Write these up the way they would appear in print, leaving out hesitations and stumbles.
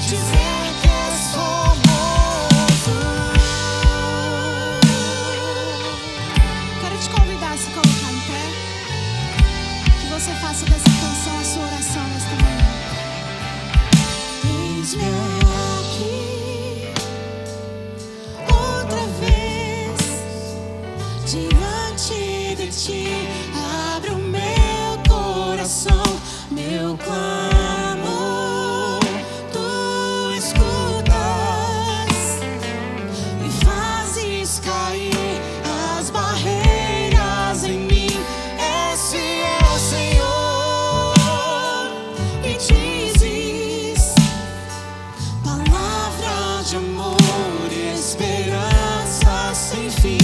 dizer que és formoso. Quero te convidar a se colocar em pé, que você faça dessa canção a sua oração nesta manhã. Eis-me aqui outra vez diante de ti, abre o meu coração, meu clamor, tu escutas e fazes cair as barreiras em mim. És fiel, Senhor, e dizes palavras de amor e esperança sem fim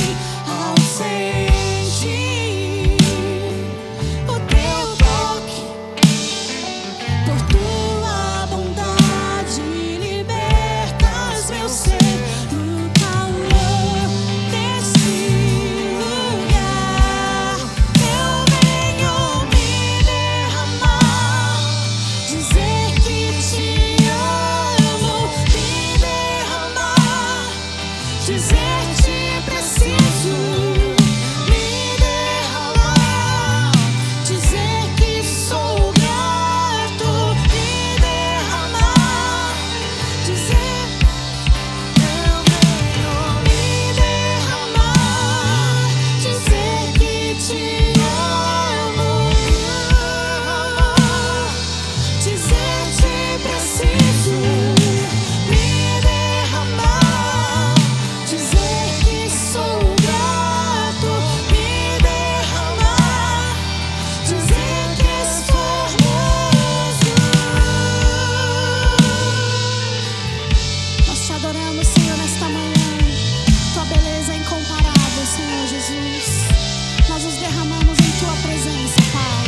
ao sentir o teu toque. Por tua bondade libertas meu ser no calor desse lugar. Eu venho me derramar, dizer que te amo, me derramar, dizer te preciso, me derramar, dizer que sou grato, me derramar, dizer eu venho me derramar, dizer que te amo, dizer te preciso, me derramar, dizer que sou grato, me derramar, dizer que és formoso. Nós te adoramos, Senhor, nesta manhã. Tua beleza é incomparável, Senhor Jesus. Nós nos derramamos em tua presença, Pai.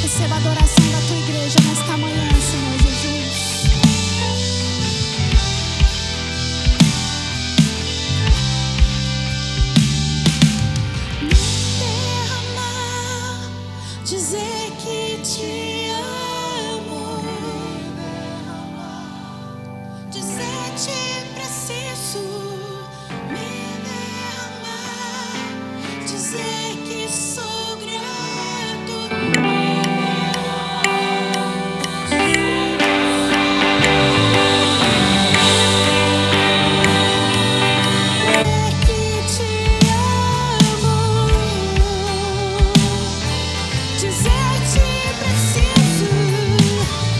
Receba a adoração da tua igreja nesta manhã, Senhor Jesus. Me derramar, dizer que te amo, dizer te preciso, me derramar, dizer que sou grato, dizer que te amo, dizer te preciso,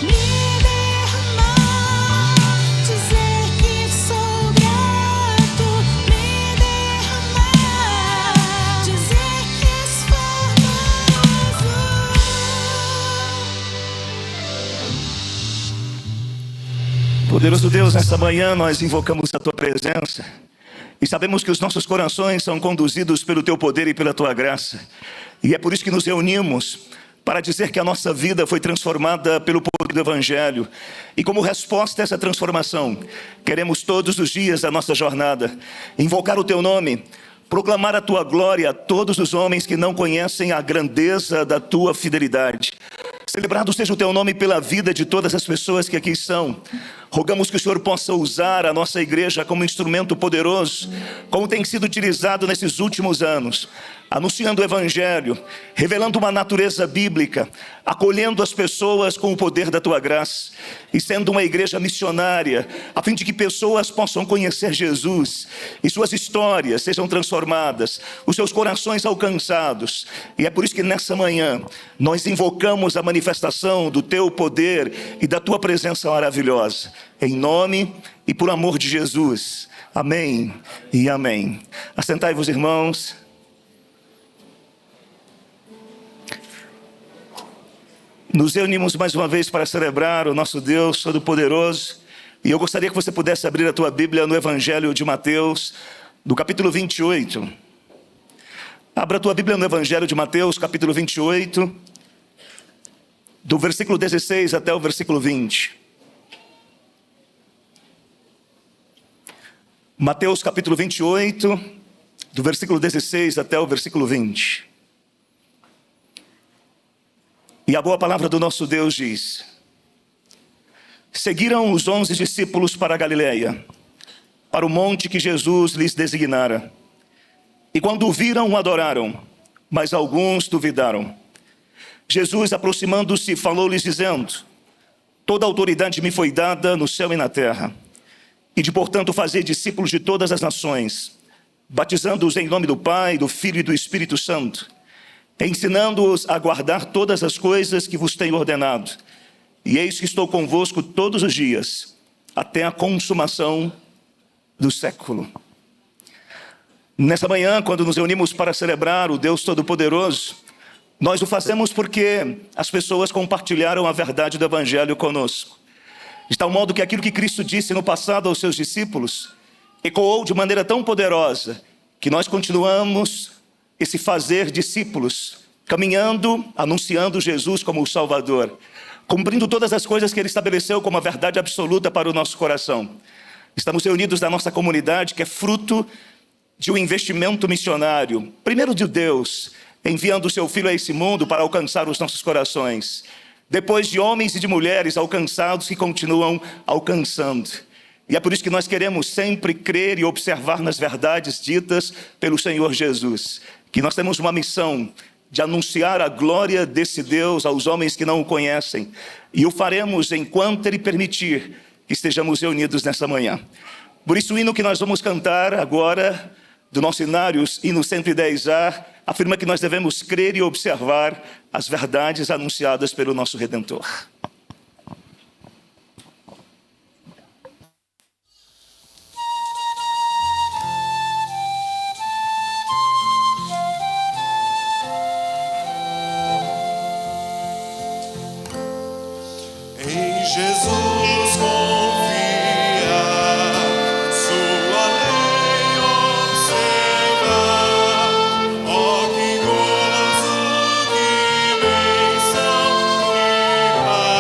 me derramar, dizer que sou grato, me derramar, dizer que és formoso. Poderoso Deus, nesta manhã nós invocamos a Tua presença e sabemos que os nossos corações são conduzidos pelo Teu poder e pela Tua graça. E é por isso que nos reunimos para dizer que a nossa vida foi transformada pelo poder do Evangelho. E como resposta a essa transformação, queremos todos os dias da nossa jornada invocar o Teu nome, proclamar a Tua glória a todos os homens que não conhecem a grandeza da Tua fidelidade. Celebrado seja o Teu nome pela vida de todas as pessoas que aqui estão. Rogamos que o Senhor possa usar a nossa igreja como instrumento poderoso, como tem sido utilizado nesses últimos anos, anunciando o Evangelho, revelando uma natureza bíblica, acolhendo as pessoas com o poder da Tua graça e sendo uma igreja missionária, a fim de que pessoas possam conhecer Jesus e suas histórias sejam transformadas, os seus corações alcançados. E é por isso que nessa manhã nós invocamos a manifestação do Teu poder e da Tua presença maravilhosa, em nome e por amor de Jesus. Amém e amém. Assentai-vos, irmãos. Nos reunimos mais uma vez para celebrar o nosso Deus Todo-Poderoso. E eu gostaria que você pudesse abrir a tua Bíblia no Evangelho de Mateus, do capítulo 28. Abra a tua Bíblia no Evangelho de Mateus, capítulo 28, do versículo 16 até o versículo 20. Mateus, capítulo 28, do versículo 16 até o versículo 20. E a boa palavra do nosso Deus diz: Seguiram os 11 discípulos para a Galileia, para o monte que Jesus lhes designara. E quando o viram, o adoraram, mas alguns duvidaram. Jesus, aproximando-se, falou-lhes dizendo: toda autoridade me foi dada no céu e na terra. E de, portanto, fazer discípulos de todas as nações, batizando-os em nome do Pai, do Filho e do Espírito Santo, ensinando-os a guardar todas as coisas que vos tenho ordenado. E eis que estou convosco todos os dias, até a consumação do século. Nessa manhã, quando nos reunimos para celebrar o Deus Todo-Poderoso, nós o fazemos porque as pessoas compartilharam a verdade do Evangelho conosco. De tal modo que aquilo que Cristo disse no passado aos seus discípulos ecoou de maneira tão poderosa que nós continuamos esse fazer discípulos, caminhando, anunciando Jesus como o Salvador, cumprindo todas as coisas que Ele estabeleceu como a verdade absoluta para o nosso coração. Estamos reunidos na nossa comunidade, que é fruto de um investimento missionário, primeiro de Deus, enviando o seu Filho a esse mundo para alcançar os nossos corações, depois de homens e de mulheres alcançados que continuam alcançando. E é por isso que nós queremos sempre crer e observar nas verdades ditas pelo Senhor Jesus, que nós temos uma missão de anunciar a glória desse Deus aos homens que não o conhecem, e o faremos enquanto Ele permitir que estejamos reunidos nessa manhã. Por isso o hino que nós vamos cantar agora, do nosso Inários, hino 110A, afirma que nós devemos crer e observar as verdades anunciadas pelo nosso Redentor. Em Jesus confia, sua lei observa. Oh, que gozo, que bênção, que paz.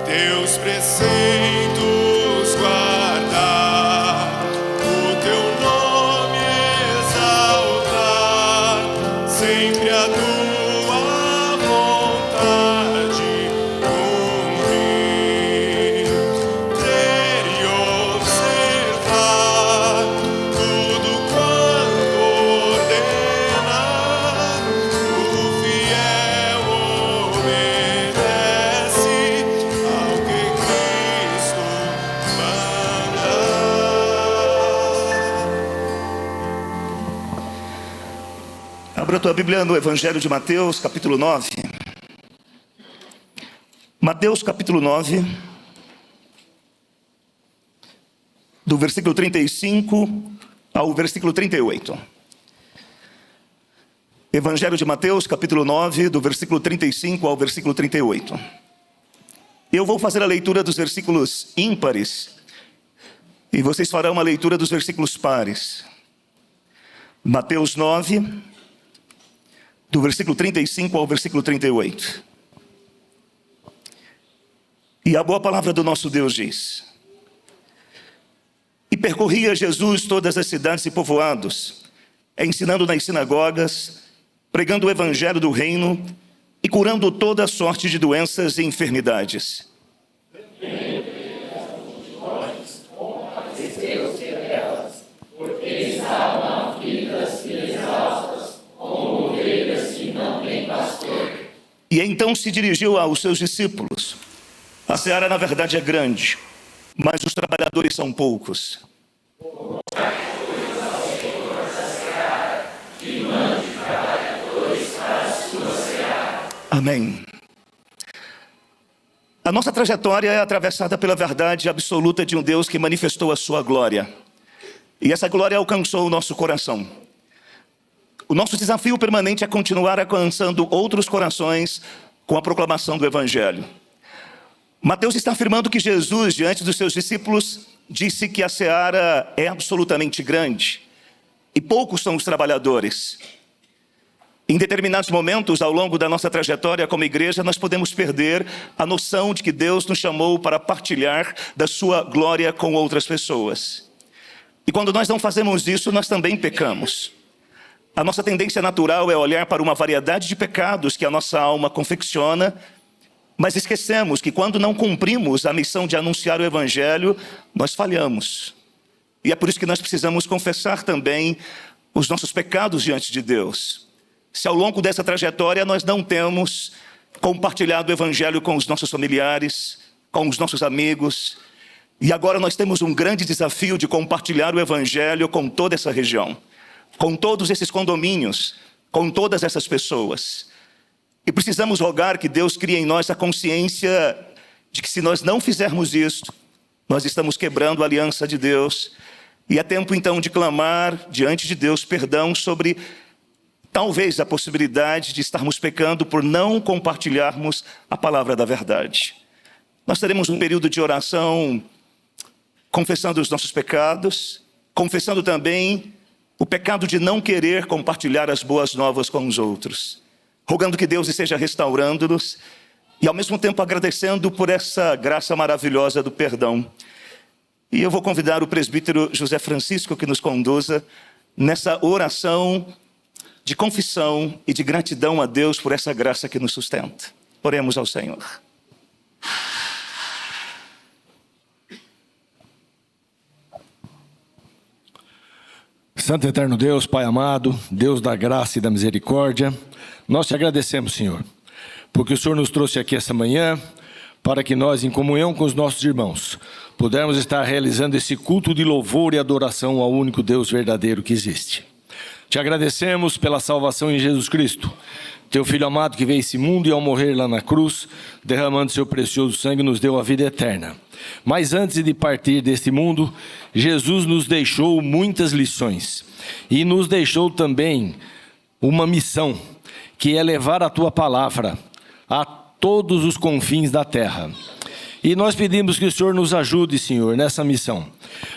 teus preceitos guardar, o teu nome exaltar, sempre a tua vontade cumprir, ter e observar tudo quanto ordenar, o fiel obedece ao que Cristo manda. Abra a tua Bíblia no Evangelho de Mateus, capítulo 9. Mateus, capítulo 9, do versículo 35 ao versículo 38. Evangelho de Mateus, capítulo 9, do versículo 35 ao versículo 38. Eu vou fazer a leitura dos versículos ímpares e vocês farão uma leitura dos versículos pares. Mateus 9, do versículo 35 ao versículo 38. E a boa palavra do nosso Deus diz: E percorria Jesus todas as cidades e povoados, ensinando nas sinagogas, pregando o evangelho do reino e curando toda sorte de doenças e enfermidades. E então se dirigiu aos seus discípulos: A seara na verdade é grande, mas os trabalhadores são poucos. Amém. A nossa trajetória é atravessada pela verdade absoluta de um Deus que manifestou a sua glória. E essa glória alcançou o nosso coração. O nosso desafio permanente é continuar alcançando outros corações com a proclamação do Evangelho. Mateus está afirmando que Jesus, diante dos seus discípulos, disse que a seara é absolutamente grande e poucos são os trabalhadores. Em determinados momentos, ao longo da nossa trajetória como igreja, nós podemos perder a noção de que Deus nos chamou para partilhar da sua glória com outras pessoas. E quando nós não fazemos isso, nós também pecamos. A nossa tendência natural é olhar para uma variedade de pecados que a nossa alma confecciona, mas esquecemos que quando não cumprimos a missão de anunciar o Evangelho, nós falhamos. E é por isso que nós precisamos confessar também os nossos pecados diante de Deus. Se ao longo dessa trajetória nós não temos compartilhado o Evangelho com os nossos familiares, com os nossos amigos, e agora nós temos um grande desafio de compartilhar o Evangelho com toda essa região, com todos esses condomínios, com todas essas pessoas. E precisamos rogar que Deus crie em nós a consciência de que se nós não fizermos isso, nós estamos quebrando a aliança de Deus. E é tempo então de clamar diante de Deus perdão sobre talvez a possibilidade de estarmos pecando por não compartilharmos a palavra da verdade. Nós teremos um período de oração confessando os nossos pecados, confessando também o pecado de não querer compartilhar as boas novas com os outros, rogando que Deus esteja restaurando-nos e ao mesmo tempo agradecendo por essa graça maravilhosa do perdão. E eu vou convidar o presbítero José Francisco que nos conduza nessa oração de confissão e de gratidão a Deus por essa graça que nos sustenta. Oremos ao Senhor. Santo e eterno Deus, Pai amado, Deus da graça e da misericórdia, nós te agradecemos, Senhor, porque o Senhor nos trouxe aqui essa manhã para que nós, em comunhão com os nossos irmãos, pudermos estar realizando esse culto de louvor e adoração ao único Deus verdadeiro que existe. Te agradecemos pela salvação em Jesus Cristo, teu Filho amado que veio a esse mundo e ao morrer lá na cruz, derramando seu precioso sangue, nos deu a vida eterna. Mas antes de partir deste mundo, Jesus nos deixou muitas lições e nos deixou também uma missão, que é levar a tua palavra a todos os confins da terra. E nós pedimos que o Senhor nos ajude, Senhor, nessa missão,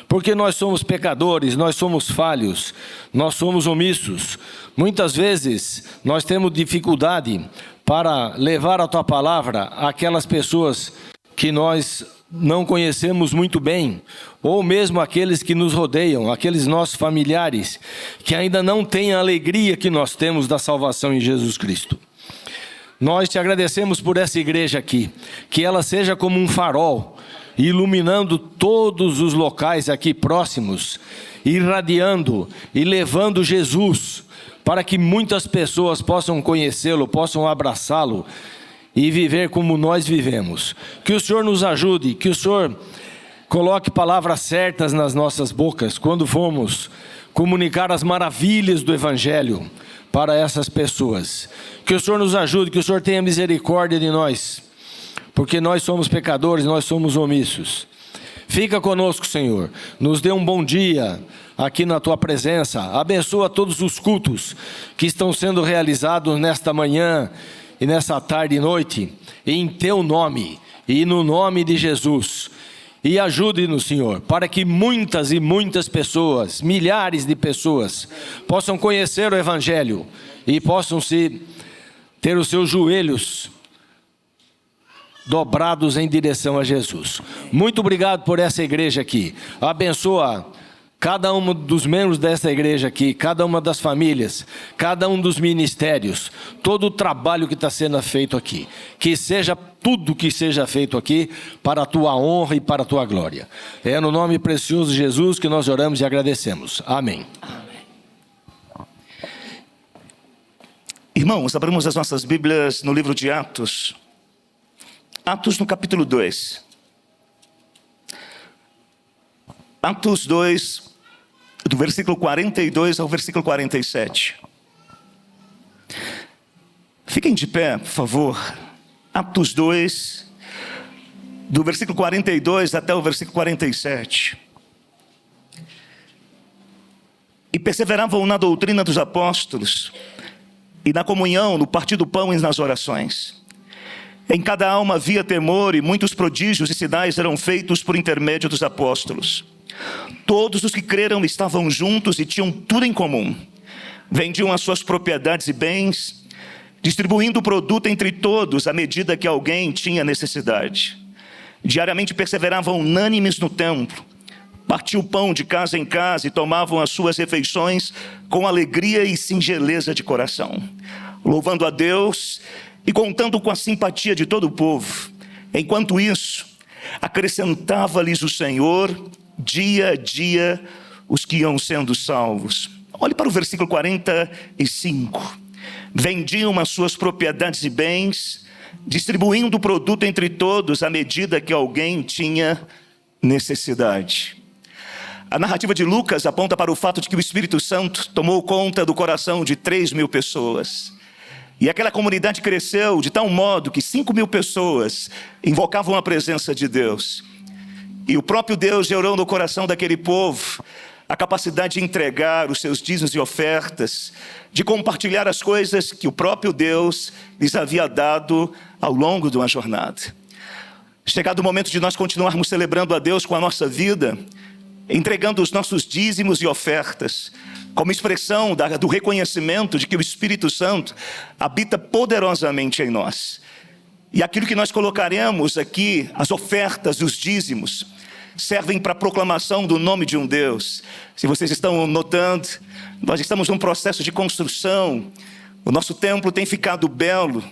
porque nós somos pecadores, nós somos falhos, nós somos omissos. Muitas vezes nós temos dificuldade para levar a tua palavra àquelas pessoas que nós não conhecemos muito bem, ou mesmo aqueles que nos rodeiam, aqueles nossos familiares, que ainda não têm a alegria que nós temos da salvação em Jesus Cristo. Nós te agradecemos por essa igreja aqui, que ela seja como um farol, iluminando todos os locais aqui próximos, irradiando e levando Jesus, para que muitas pessoas possam conhecê-lo, possam abraçá-lo e viver como nós vivemos. Que o Senhor nos ajude, que o Senhor coloque palavras certas nas nossas bocas, quando formos comunicar as maravilhas do Evangelho para essas pessoas. Que o Senhor nos ajude, que o Senhor tenha misericórdia de nós, porque nós somos pecadores, nós somos omissos. Fica conosco, Senhor, nos dê um bom dia aqui na Tua presença, abençoa todos os cultos que estão sendo realizados nesta manhã e nessa tarde e noite, em Teu nome e no nome de Jesus. E ajude-nos, Senhor, para que muitas e muitas pessoas, milhares de pessoas, possam conhecer o Evangelho e possam ter os seus joelhos dobrados em direção a Jesus. Muito obrigado por essa igreja aqui. Abençoa cada um dos membros dessa igreja aqui, cada uma das famílias, cada um dos ministérios, todo o trabalho que está sendo feito aqui. Que seja tudo que seja feito aqui para a Tua honra e para a Tua glória. É no nome precioso de Jesus que nós oramos e agradecemos. Amém. Irmãos, abrimos as nossas Bíblias no livro de Atos. Atos no capítulo 2. Atos 2, do versículo 42 ao versículo 47. Fiquem de pé, por favor. Atos 2, do versículo 42 até o versículo 47. E perseveravam na doutrina dos apóstolos, e na comunhão, no partir do pão e nas orações. Em cada alma havia temor, e muitos prodígios e sinais eram feitos por intermédio dos apóstolos. Todos os que creram estavam juntos e tinham tudo em comum. Vendiam as suas propriedades e bens, distribuindo o produto entre todos à medida que alguém tinha necessidade. Diariamente perseveravam unânimes no templo, partiam o pão de casa em casa e tomavam as suas refeições com alegria e singeleza de coração, louvando a Deus e contando com a simpatia de todo o povo. Enquanto isso, acrescentava-lhes o Senhor, dia a dia, os que iam sendo salvos. Olhe para o versículo 45. Vendiam as suas propriedades e bens, distribuindo o produto entre todos à medida que alguém tinha necessidade. A narrativa de Lucas aponta para o fato de que o Espírito Santo tomou conta do coração de 3.000 pessoas. E aquela comunidade cresceu de tal modo que 5.000 pessoas invocavam a presença de Deus. E o próprio Deus gerou no coração daquele povo a capacidade de entregar os seus dízimos e ofertas, de compartilhar as coisas que o próprio Deus lhes havia dado ao longo de uma jornada. Chegado o momento de nós continuarmos celebrando a Deus com a nossa vida, entregando os nossos dízimos e ofertas, como expressão do reconhecimento de que o Espírito Santo habita poderosamente em nós. E aquilo que nós colocaremos aqui, as ofertas e os dízimos, servem para a proclamação do nome de um Deus. Se vocês estão notando, nós estamos num processo de construção. O nosso templo tem ficado belo.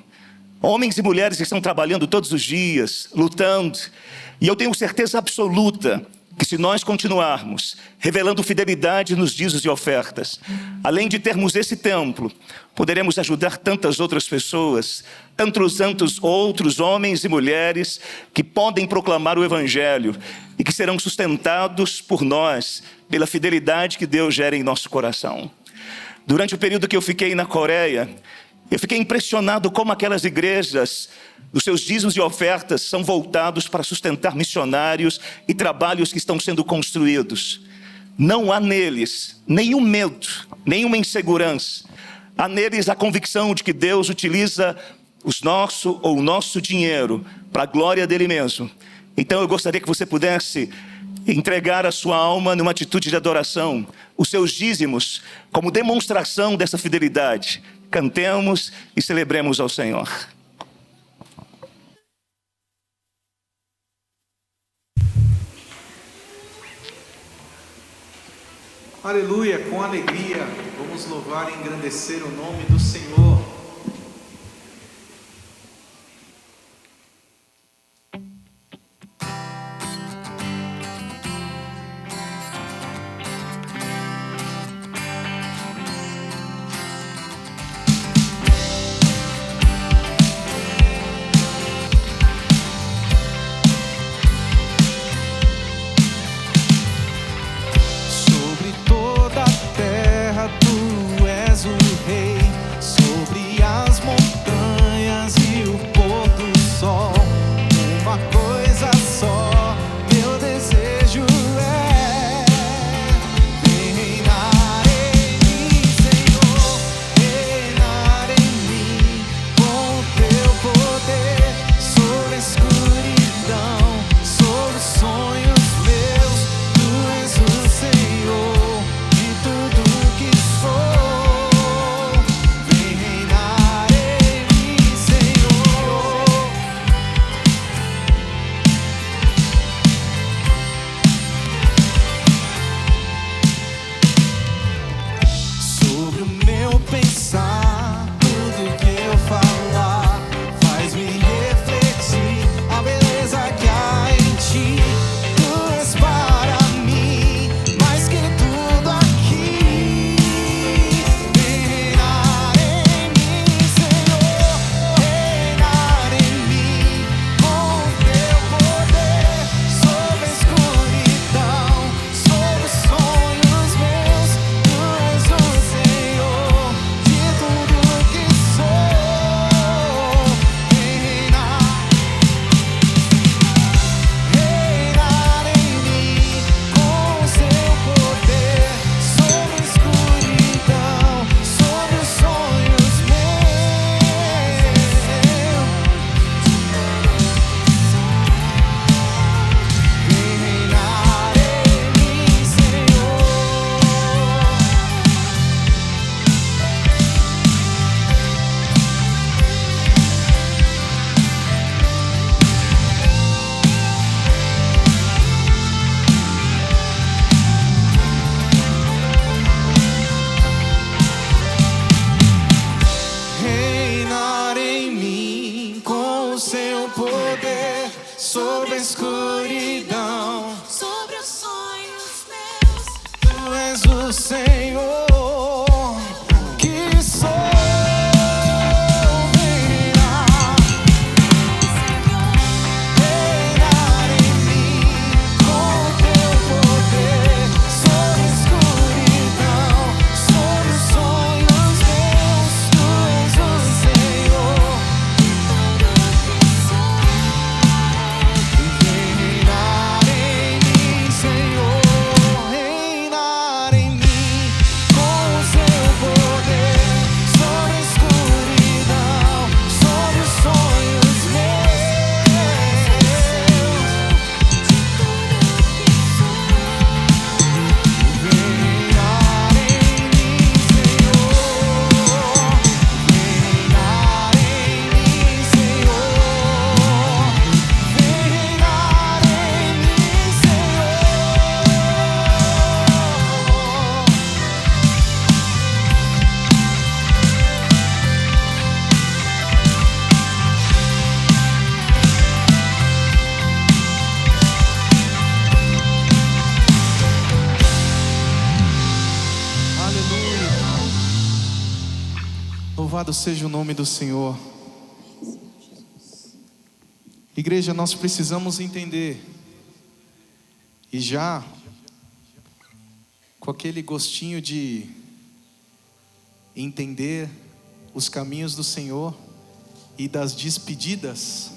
Homens e mulheres estão trabalhando todos os dias, lutando. E eu tenho certeza absoluta que se nós continuarmos revelando fidelidade nos dízimos e ofertas, além de termos esse templo, poderemos ajudar tantas outras pessoas, tantos outros homens e mulheres que podem proclamar o Evangelho e que serão sustentados por nós, pela fidelidade que Deus gera em nosso coração. Durante o período que eu fiquei na Coreia, eu fiquei impressionado como aquelas igrejas, os seus dízimos e ofertas são voltados para sustentar missionários e trabalhos que estão sendo construídos. Não há neles nenhum medo, nenhuma insegurança. Há neles a convicção de que Deus utiliza o nosso dinheiro para a glória dele mesmo. Então eu gostaria que você pudesse entregar a sua alma numa atitude de adoração, os seus dízimos como demonstração dessa fidelidade. Cantemos e celebremos ao Senhor. Aleluia, com alegria, vamos louvar e engrandecer o nome do Senhor. Sobre toda a terra tu és o rei, sobre as montanhas e o pôr do sol. Uma coisa só, meu desejo é vem reinar em mim, Senhor, reinar em mim com teu poder sobre a escuridão, sobre os sonhos meus. Tu és o Senhor de tudo que sou. Vem reinar em mim, Senhor. Sobre o meu pensar, tudo que eu falar faz-me refletir a beleza que há em ti. Tu és para mim mais que tudo aqui. Vem reinar em mim, Senhor, reinar em mim com teu poder sobre a escuridão, sobre os sonhos meus. Tu és o Senhor de tudo que sou. Vem reinar em mim com seu poder sobre a escuridão, sobre os sonhos meus. Vem reinar em mim, Senhor. Reinar em mim com o seu poder sobre a escuridão. Sobre os sonhos meus. Tu és o Senhor que sou. Reinar em mim com teu poder sobre a escuridão, sobre os sonhos meus. Tu és o Senhor. Reinar em mim, Senhor, reinar em mim com o seu poder sobre a escuridão, sobre os sonhos meus. Reinar em mim, Senhor, reinar em mim, Senhor, reinar em mim, Senhor. Aleluia. Louvado seja o nome do Senhor. Igreja, nós precisamos entender, e já com aquele gostinho de entender os caminhos do Senhor e das despedidas,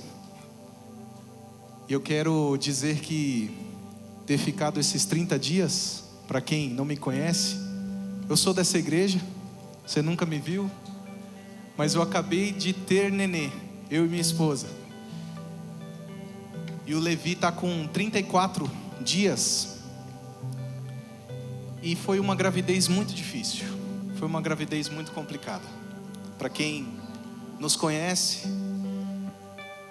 eu quero dizer que ter ficado esses 30 dias, para quem não me conhece, eu sou dessa igreja, você nunca me viu, mas eu acabei de ter nenê, eu e minha esposa. E o Levi está com 34 dias. E foi uma gravidez muito difícil. Foi uma gravidez muito complicada. Para quem nos conhece,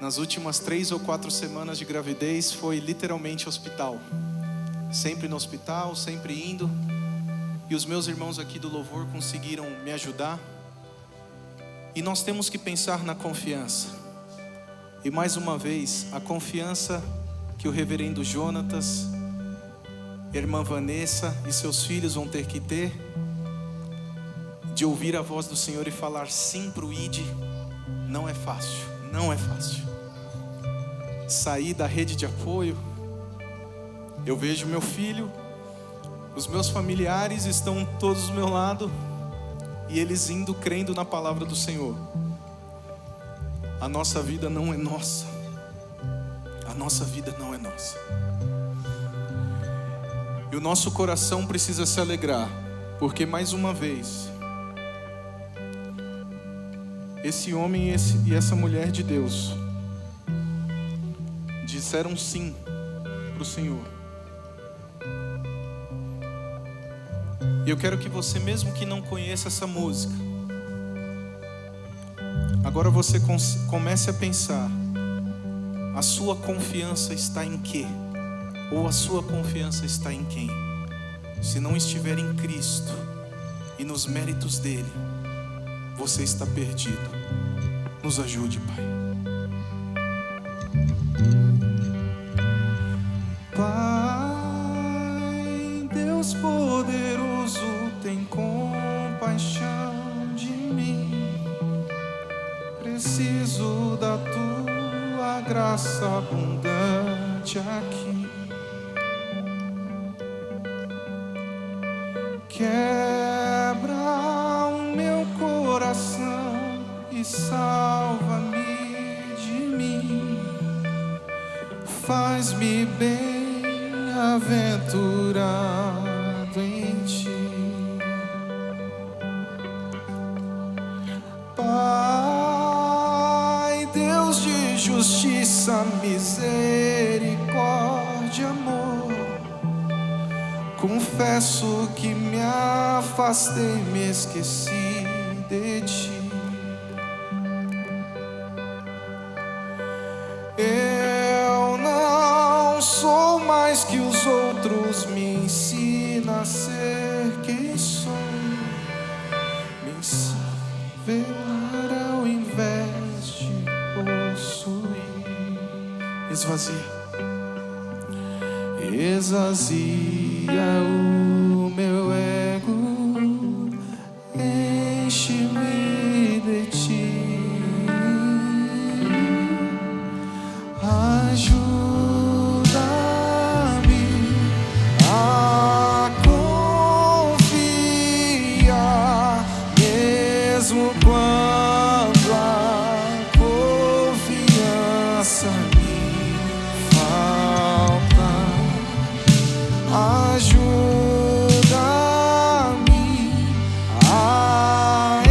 nas últimas 3 ou 4 semanas de gravidez foi literalmente hospital. Sempre no hospital, sempre indo. E os meus irmãos aqui do louvor conseguiram me ajudar. E nós temos que pensar na confiança. E mais uma vez, a confiança que o reverendo Jonatas, irmã Vanessa e seus filhos vão ter que ter, de ouvir a voz do Senhor e falar sim para o ID, não é fácil, não é fácil. Sair da rede de apoio, eu vejo meu filho, os meus familiares estão todos do meu lado, e eles indo crendo na palavra do Senhor. A nossa vida não é nossa. A nossa vida não é nossa. E o nosso coração precisa se alegrar, porque mais uma vez, esse homem e essa mulher de Deus disseram sim para o Senhor. E eu quero que você, mesmo que não conheça essa música, agora você comece a pensar: a sua confiança está em quê? Ou a sua confiança está em quem? Se não estiver em Cristo e nos méritos dele, você está perdido. Nos ajude, Pai. Pai, Deus poderoso, tem compaixão de mim. Preciso da tua graça abundante aqui. Quebra o meu coração e salva-me de mim. Faz-me bem-aventurado em ti. Pai, Deus de justiça, misericórdia, amor, confesso que me afastei, me esqueci de ti. Eu não sou mais que os outros, me ensina a ser quem sou. Me ensina a velar ao invés de possuir. Esvazia o meu ego, enche-me de ti. Ajuda-me a confiar, mesmo quando a confiança me falta. Ajuda-me a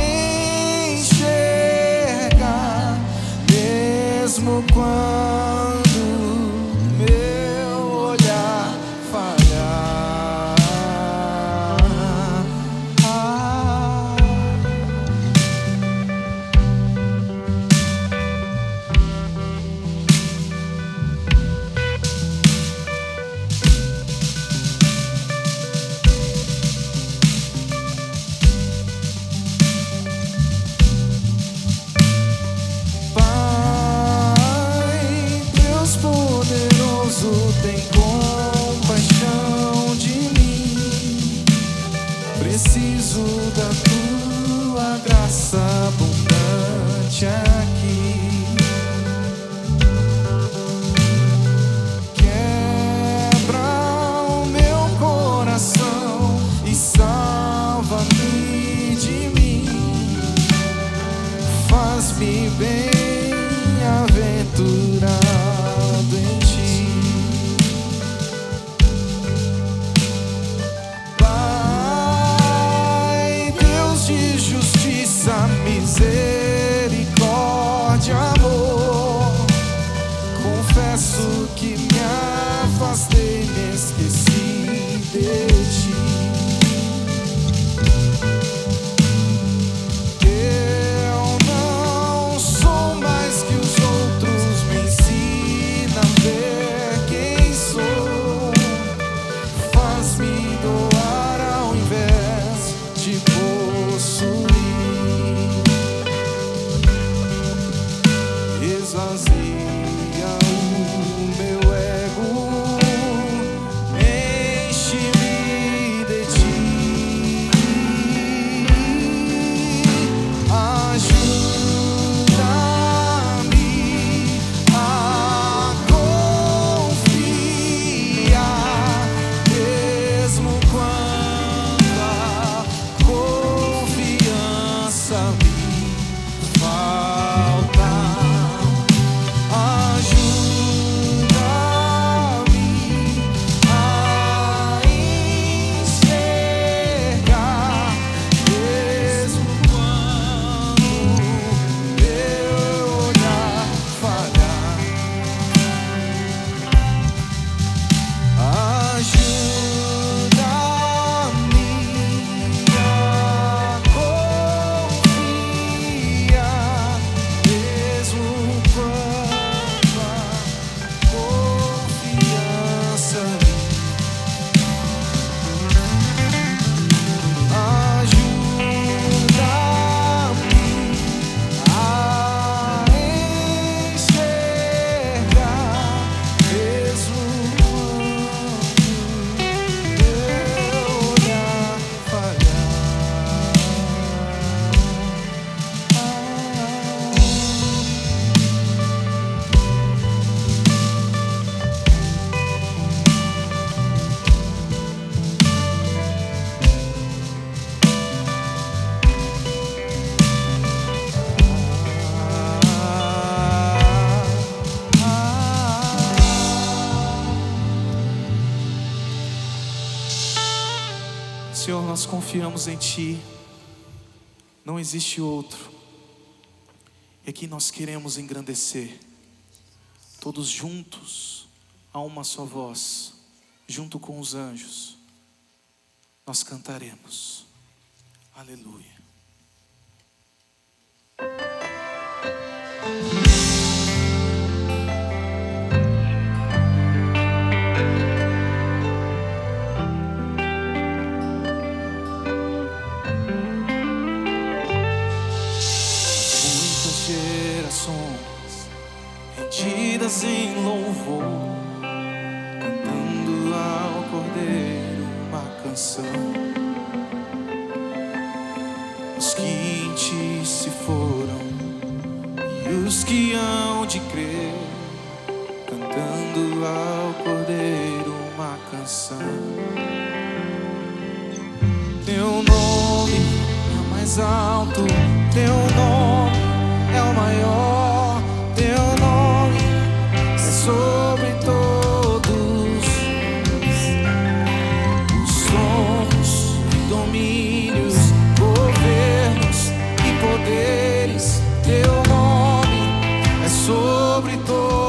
Senhor, nós confiamos em Ti, não existe outro. E aqui nós queremos engrandecer, todos juntos, a uma só voz, junto com os anjos, nós cantaremos. Aleluia. Muitas gerações rendidas em louvor, cantando ao Cordeiro uma canção. Os que em Ti se foram e os que hão de crer, cantando ao Cordeiro uma canção. Teu nome é o mais alto, Teu nome é o maior, Teu nome é sobre todos. Os tronos, domínios, governos e poderes, Teu nome é sobre todos.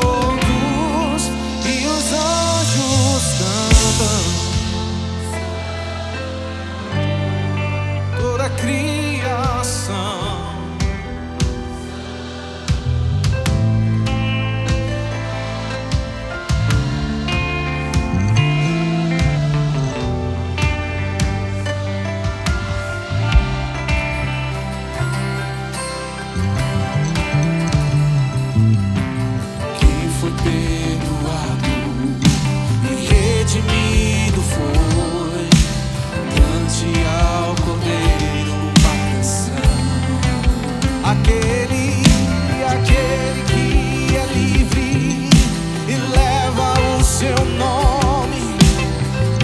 E os anjos cantam, toda a criação. Quem foi perdoado e redimido foi, cante ao Cordeiro uma canção. Aquele que é livre e leva o seu nome,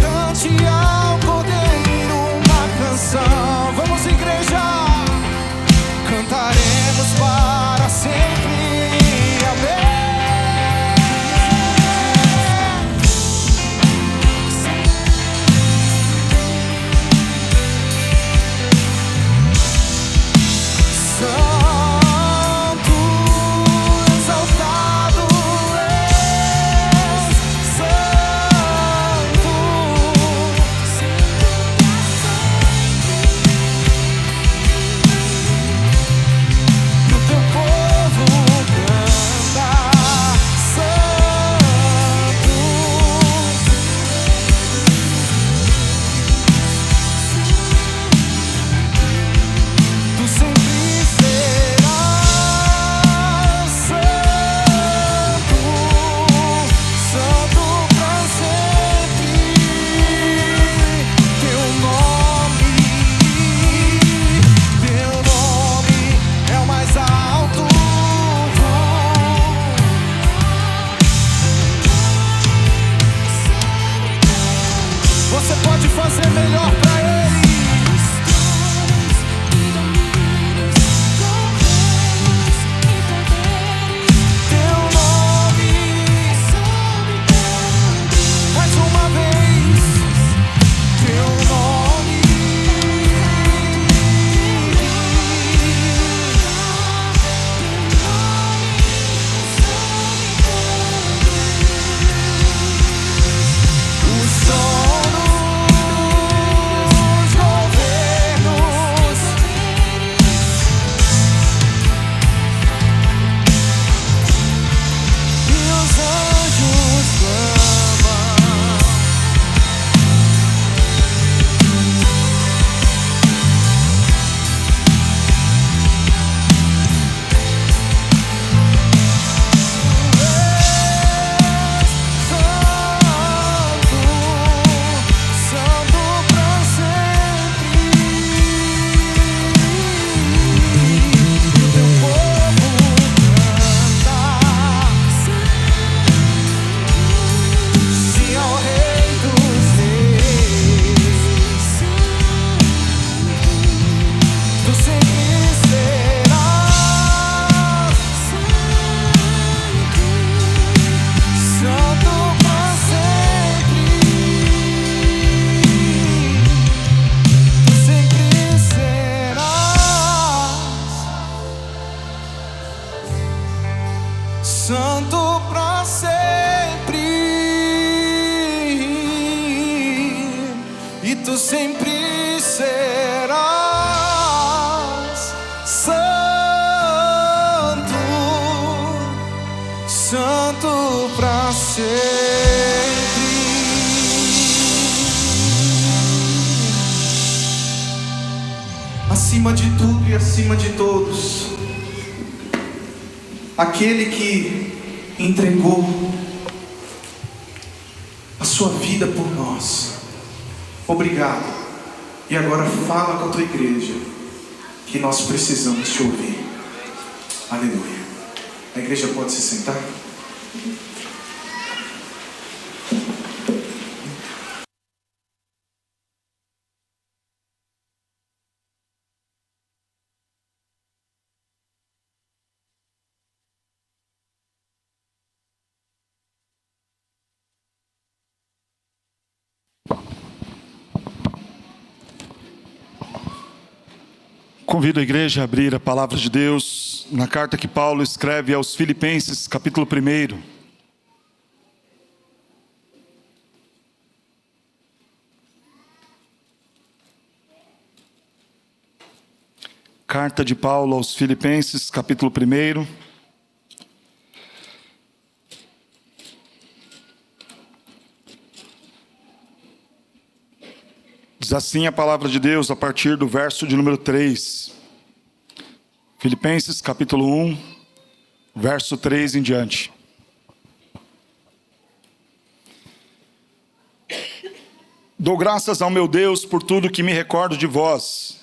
cante ao Cordeiro uma canção. Vamos, igreja, cantaremos para sempre. Amém. Santo, exaltado és, Santo, e o Teu povo canta, Santo, Tu sempre serás santo, santo pra sempre. Teu nome é o mais alto. Você pode fazer melhor pra Ele. Teu nome, mais uma vez, Teu nome, os donos sempre serás santo, santo para sempre. Acima de tudo e acima de todos, aquele que entregou a sua vida por nós. Obrigado. E agora fala com a tua igreja, que nós precisamos te ouvir. Aleluia. A igreja pode se sentar? Convido a igreja a abrir a palavra de Deus na carta que Paulo escreve aos Filipenses, capítulo 1. Carta de Paulo aos Filipenses, capítulo 1. Diz assim a palavra de Deus a partir do verso de número 3. Filipenses capítulo 1, verso 3 em diante. Dou graças ao meu Deus por tudo que me recordo de vós,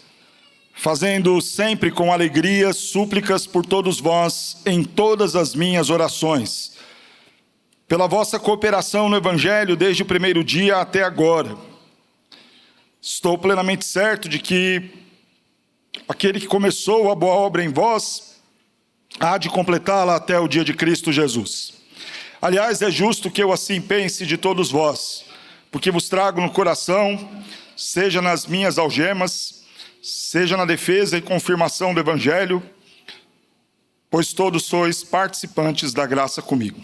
fazendo sempre com alegria súplicas por todos vós em todas as minhas orações, pela vossa cooperação no Evangelho desde o primeiro dia até agora. Estou plenamente certo de que aquele que começou a boa obra em vós há de completá-la até o dia de Cristo Jesus. Aliás, é justo que eu assim pense de todos vós, porque vos trago no coração, seja nas minhas algemas, seja na defesa e confirmação do Evangelho, pois todos sois participantes da graça comigo.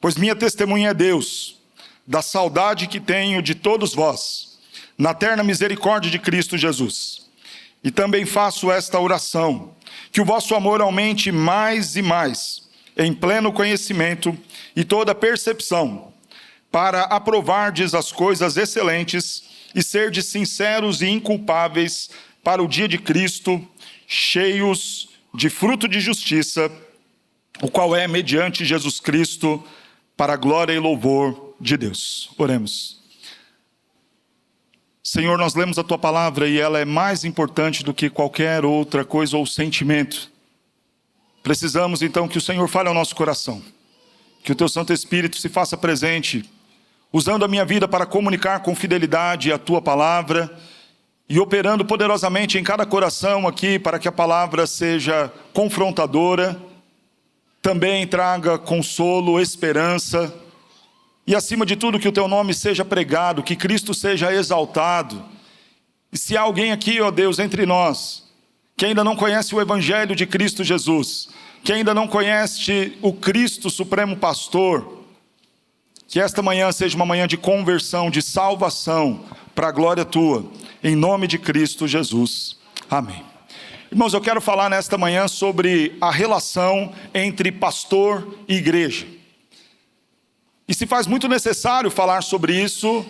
Pois minha testemunha é Deus, da saudade que tenho de todos vós, na terna misericórdia de Cristo Jesus. E também faço esta oração, que o vosso amor aumente mais e mais, em pleno conhecimento e toda percepção, para aprovardes as coisas excelentes e serdes sinceros e inculpáveis para o dia de Cristo, cheios de fruto de justiça, o qual é mediante Jesus Cristo, para a glória e louvor de Deus. Oremos. Senhor, nós lemos a Tua palavra e ela é mais importante do que qualquer outra coisa ou sentimento. Precisamos então que o Senhor fale ao nosso coração, que o Teu Santo Espírito se faça presente, usando a minha vida para comunicar com fidelidade a Tua palavra e operando poderosamente em cada coração aqui para que a palavra seja confrontadora, também traga consolo, esperança, e acima de tudo que o Teu nome seja pregado, que Cristo seja exaltado. E se há alguém aqui, ó Deus, entre nós, que ainda não conhece o Evangelho de Cristo Jesus, que ainda não conhece o Cristo Supremo Pastor, que esta manhã seja uma manhã de conversão, de salvação, para a glória Tua, em nome de Cristo Jesus. Amém. Irmãos, eu quero falar nesta manhã sobre a relação entre pastor e igreja. E se faz muito necessário falar sobre isso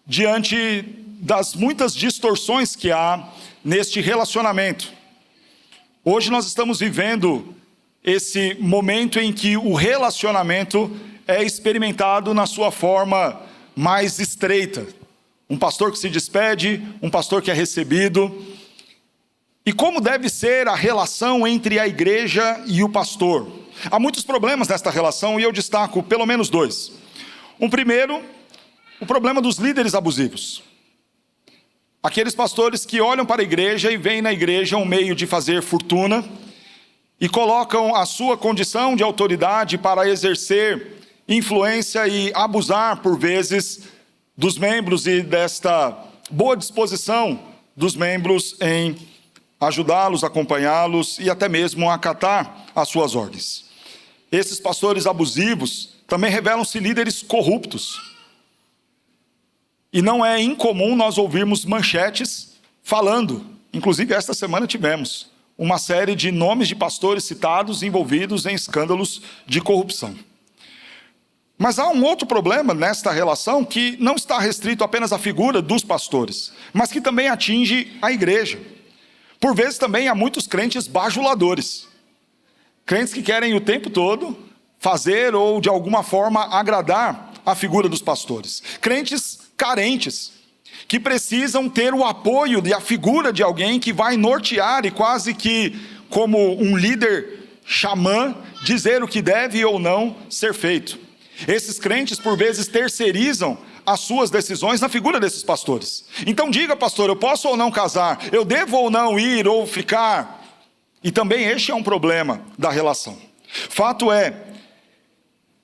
diante das muitas distorções que há neste relacionamento. Hoje nós estamos vivendo esse momento em que o relacionamento é experimentado na sua forma mais estreita. Um pastor que se despede, um pastor que é recebido. E como deve ser a relação entre a igreja e o pastor? Há muitos problemas nesta relação e eu destaco pelo menos dois. Um primeiro, o problema dos líderes abusivos. Aqueles pastores que olham para a igreja e veem na igreja um meio de fazer fortuna e colocam a sua condição de autoridade para exercer influência e abusar por vezes dos membros e desta boa disposição dos membros em ajudá-los, acompanhá-los e até mesmo acatar as suas ordens. Esses pastores abusivos também revelam-se líderes corruptos. E não é incomum nós ouvirmos manchetes falando, inclusive esta semana tivemos uma série de nomes de pastores citados envolvidos em escândalos de corrupção. Mas há um outro problema nesta relação que não está restrito apenas à figura dos pastores, mas que também atinge a igreja. Por vezes também há muitos crentes bajuladores, crentes que querem o tempo todo fazer ou de alguma forma agradar a figura dos pastores, crentes carentes, que precisam ter o apoio e a figura de alguém que vai nortear e quase que como um líder xamã dizer o que deve ou não ser feito. Esses crentes por vezes terceirizam as suas decisões na figura desses pastores. Então diga, pastor, eu posso ou não casar? Eu devo ou não ir ou ficar? E também este é um problema da relação. Fato é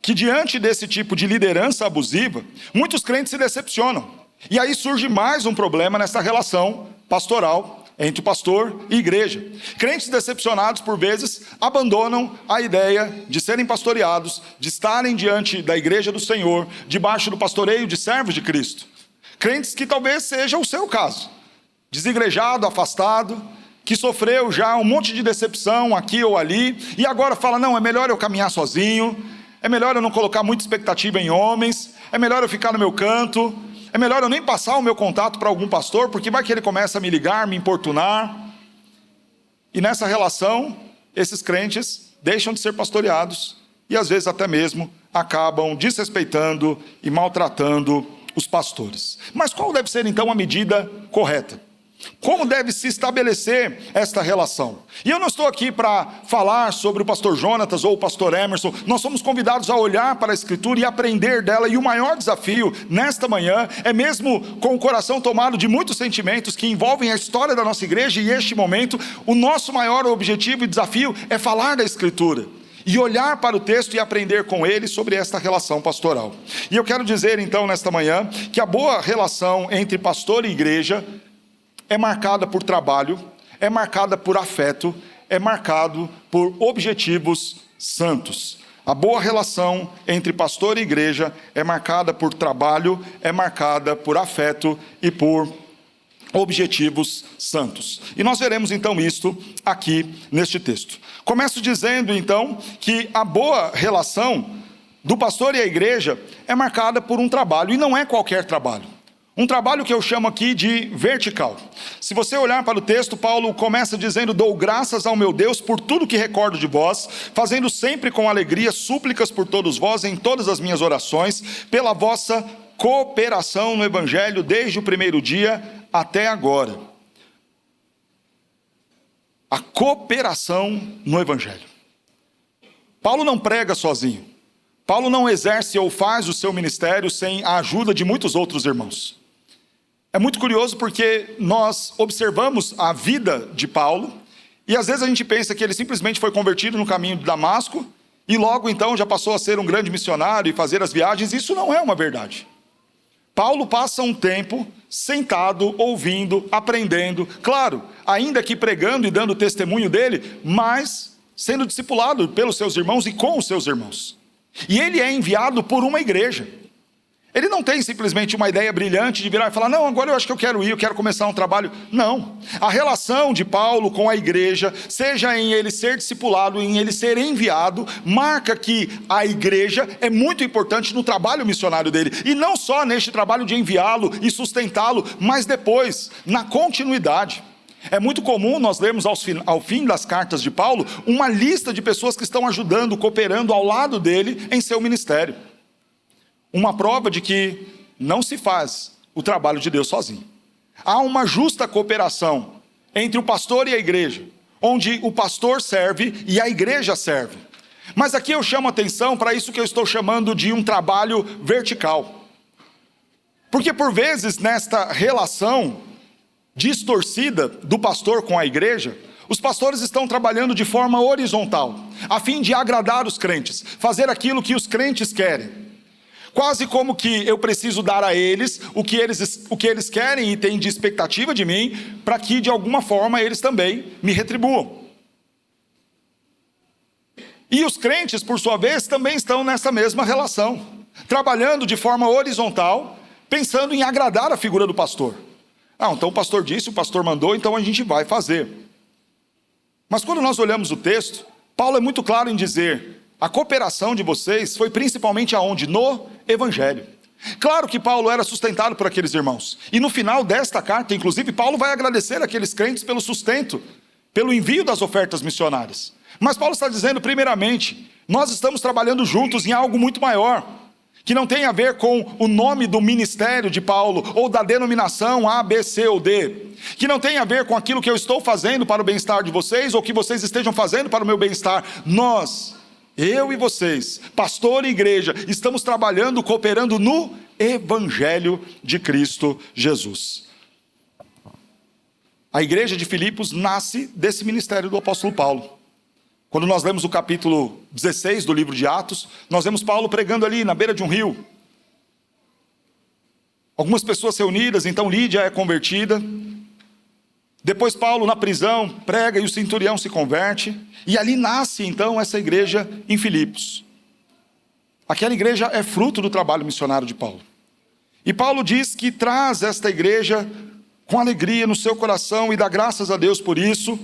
que diante desse tipo de liderança abusiva, muitos crentes se decepcionam. E aí surge mais um problema nessa relação pastoral entre o pastor e igreja. Crentes decepcionados, por vezes, abandonam a ideia de serem pastoreados, de estarem diante da igreja do Senhor, debaixo do pastoreio de servos de Cristo. Crentes que talvez seja o seu caso, desigrejado, afastado, que sofreu já um monte de decepção aqui ou ali, e agora fala, não, é melhor eu caminhar sozinho, é melhor eu não colocar muita expectativa em homens, é melhor eu ficar no meu canto, é melhor eu nem passar o meu contato para algum pastor, porque vai que ele começa a me ligar, me importunar. E nessa relação, esses crentes deixam de ser pastoreados e às vezes até mesmo acabam desrespeitando e maltratando os pastores. Mas qual deve ser então a medida correta? Como deve se estabelecer esta relação? E eu não estou aqui para falar sobre o pastor Jonatas ou o pastor Emerson. Nós somos convidados a olhar para a Escritura e aprender dela. E o maior desafio nesta manhã é mesmo com o coração tomado de muitos sentimentos que envolvem a história da nossa igreja e este momento, o nosso maior objetivo e desafio é falar da Escritura e olhar para o texto e aprender com ele sobre esta relação pastoral. E eu quero dizer então nesta manhã que a boa relação entre pastor e igreja é marcada por trabalho, é marcada por afeto, é marcado por objetivos santos. A boa relação entre pastor e igreja é marcada por trabalho, é marcada por afeto e por objetivos santos. E nós veremos então isto aqui neste texto. Começo dizendo então que a boa relação do pastor e a igreja é marcada por um trabalho, e não é qualquer trabalho. Um trabalho que eu chamo aqui de vertical. Se você olhar para o texto, Paulo começa dizendo, dou graças ao meu Deus por tudo que recordo de vós, fazendo sempre com alegria súplicas por todos vós em todas as minhas orações, pela vossa cooperação no Evangelho desde o primeiro dia até agora. A cooperação no Evangelho. Paulo não prega sozinho. Paulo não exerce ou faz o seu ministério sem a ajuda de muitos outros irmãos. É muito curioso porque nós observamos a vida de Paulo e às vezes a gente pensa que ele simplesmente foi convertido no caminho de Damasco e logo então já passou a ser um grande missionário e fazer as viagens. Isso não é uma verdade. Paulo passa um tempo sentado, ouvindo, aprendendo, claro, ainda que pregando e dando testemunho dele, mas sendo discipulado pelos seus irmãos e com os seus irmãos. E ele é enviado por uma igreja. Ele não tem simplesmente uma ideia brilhante de virar e falar, não, agora eu acho que eu quero ir, eu quero começar um trabalho. Não. A relação de Paulo com a igreja, seja em ele ser discipulado, em ele ser enviado, marca que a igreja é muito importante no trabalho missionário dele. E não só neste trabalho de enviá-lo e sustentá-lo, mas depois, na continuidade. É muito comum nós lermos ao fim das cartas de Paulo, uma lista de pessoas que estão ajudando, cooperando ao lado dele em seu ministério. Uma prova de que não se faz o trabalho de Deus sozinho. Há uma justa cooperação entre o pastor e a igreja, onde o pastor serve e a igreja serve. Mas aqui eu chamo atenção para isso que eu estou chamando de um trabalho vertical. Porque por vezes nesta relação distorcida do pastor com a igreja, os pastores estão trabalhando de forma horizontal, a fim de agradar os crentes, fazer aquilo que os crentes querem. Quase como que eu preciso dar a eles o que eles querem e têm de expectativa de mim, para que de alguma forma eles também me retribuam. E os crentes, por sua vez, também estão nessa mesma relação, trabalhando de forma horizontal, pensando em agradar a figura do pastor. Então o pastor disse, o pastor mandou, então a gente vai fazer. Mas quando nós olhamos o texto, Paulo é muito claro em dizer, a cooperação de vocês foi principalmente aonde? No Evangelho. Claro que Paulo era sustentado por aqueles irmãos. E no final desta carta, inclusive, Paulo vai agradecer aqueles crentes pelo sustento, pelo envio das ofertas missionárias. Mas Paulo está dizendo, primeiramente, nós estamos trabalhando juntos em algo muito maior, que não tem a ver com o nome do ministério de Paulo, ou da denominação A, B, C ou D, que não tem a ver com aquilo que eu estou fazendo para o bem-estar de vocês, ou que vocês estejam fazendo para o meu bem-estar. Nós, eu e vocês, pastor e igreja, estamos trabalhando, cooperando no Evangelho de Cristo Jesus. A igreja de Filipos nasce desse ministério do apóstolo Paulo. Quando nós lemos o capítulo 16 do livro de Atos, nós vemos Paulo pregando ali na beira de um rio. Algumas pessoas reunidas, então Lídia é convertida. Depois Paulo na prisão prega e o centurião se converte. E ali nasce então essa igreja em Filipos. Aquela igreja é fruto do trabalho missionário de Paulo. E Paulo diz que traz esta igreja com alegria no seu coração e dá graças a Deus por isso.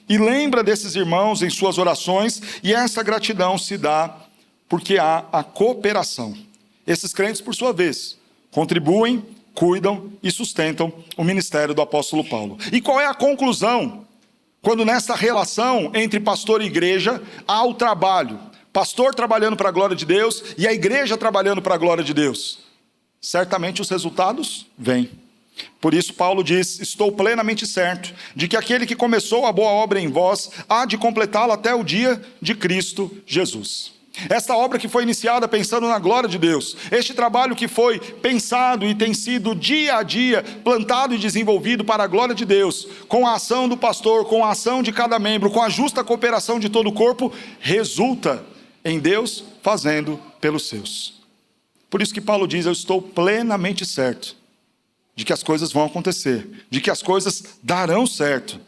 E lembra desses irmãos em suas orações, e essa gratidão se dá porque há a cooperação. Esses crentes, por sua vez, contribuem, cuidam e sustentam o ministério do apóstolo Paulo. E qual é a conclusão? Quando nessa relação entre pastor e igreja há o trabalho, pastor trabalhando para a glória de Deus e a igreja trabalhando para a glória de Deus, certamente os resultados vêm. Por isso Paulo diz, estou plenamente certo de que aquele que começou a boa obra em vós há de completá-la até o dia de Cristo Jesus. Esta obra que foi iniciada pensando na glória de Deus, este trabalho que foi pensado e tem sido dia a dia plantado e desenvolvido para a glória de Deus, com a ação do pastor, com a ação de cada membro, com a justa cooperação de todo o corpo, resulta em Deus fazendo pelos seus. Por isso que Paulo diz, eu estou plenamente certo de que as coisas vão acontecer, de que as coisas darão certo,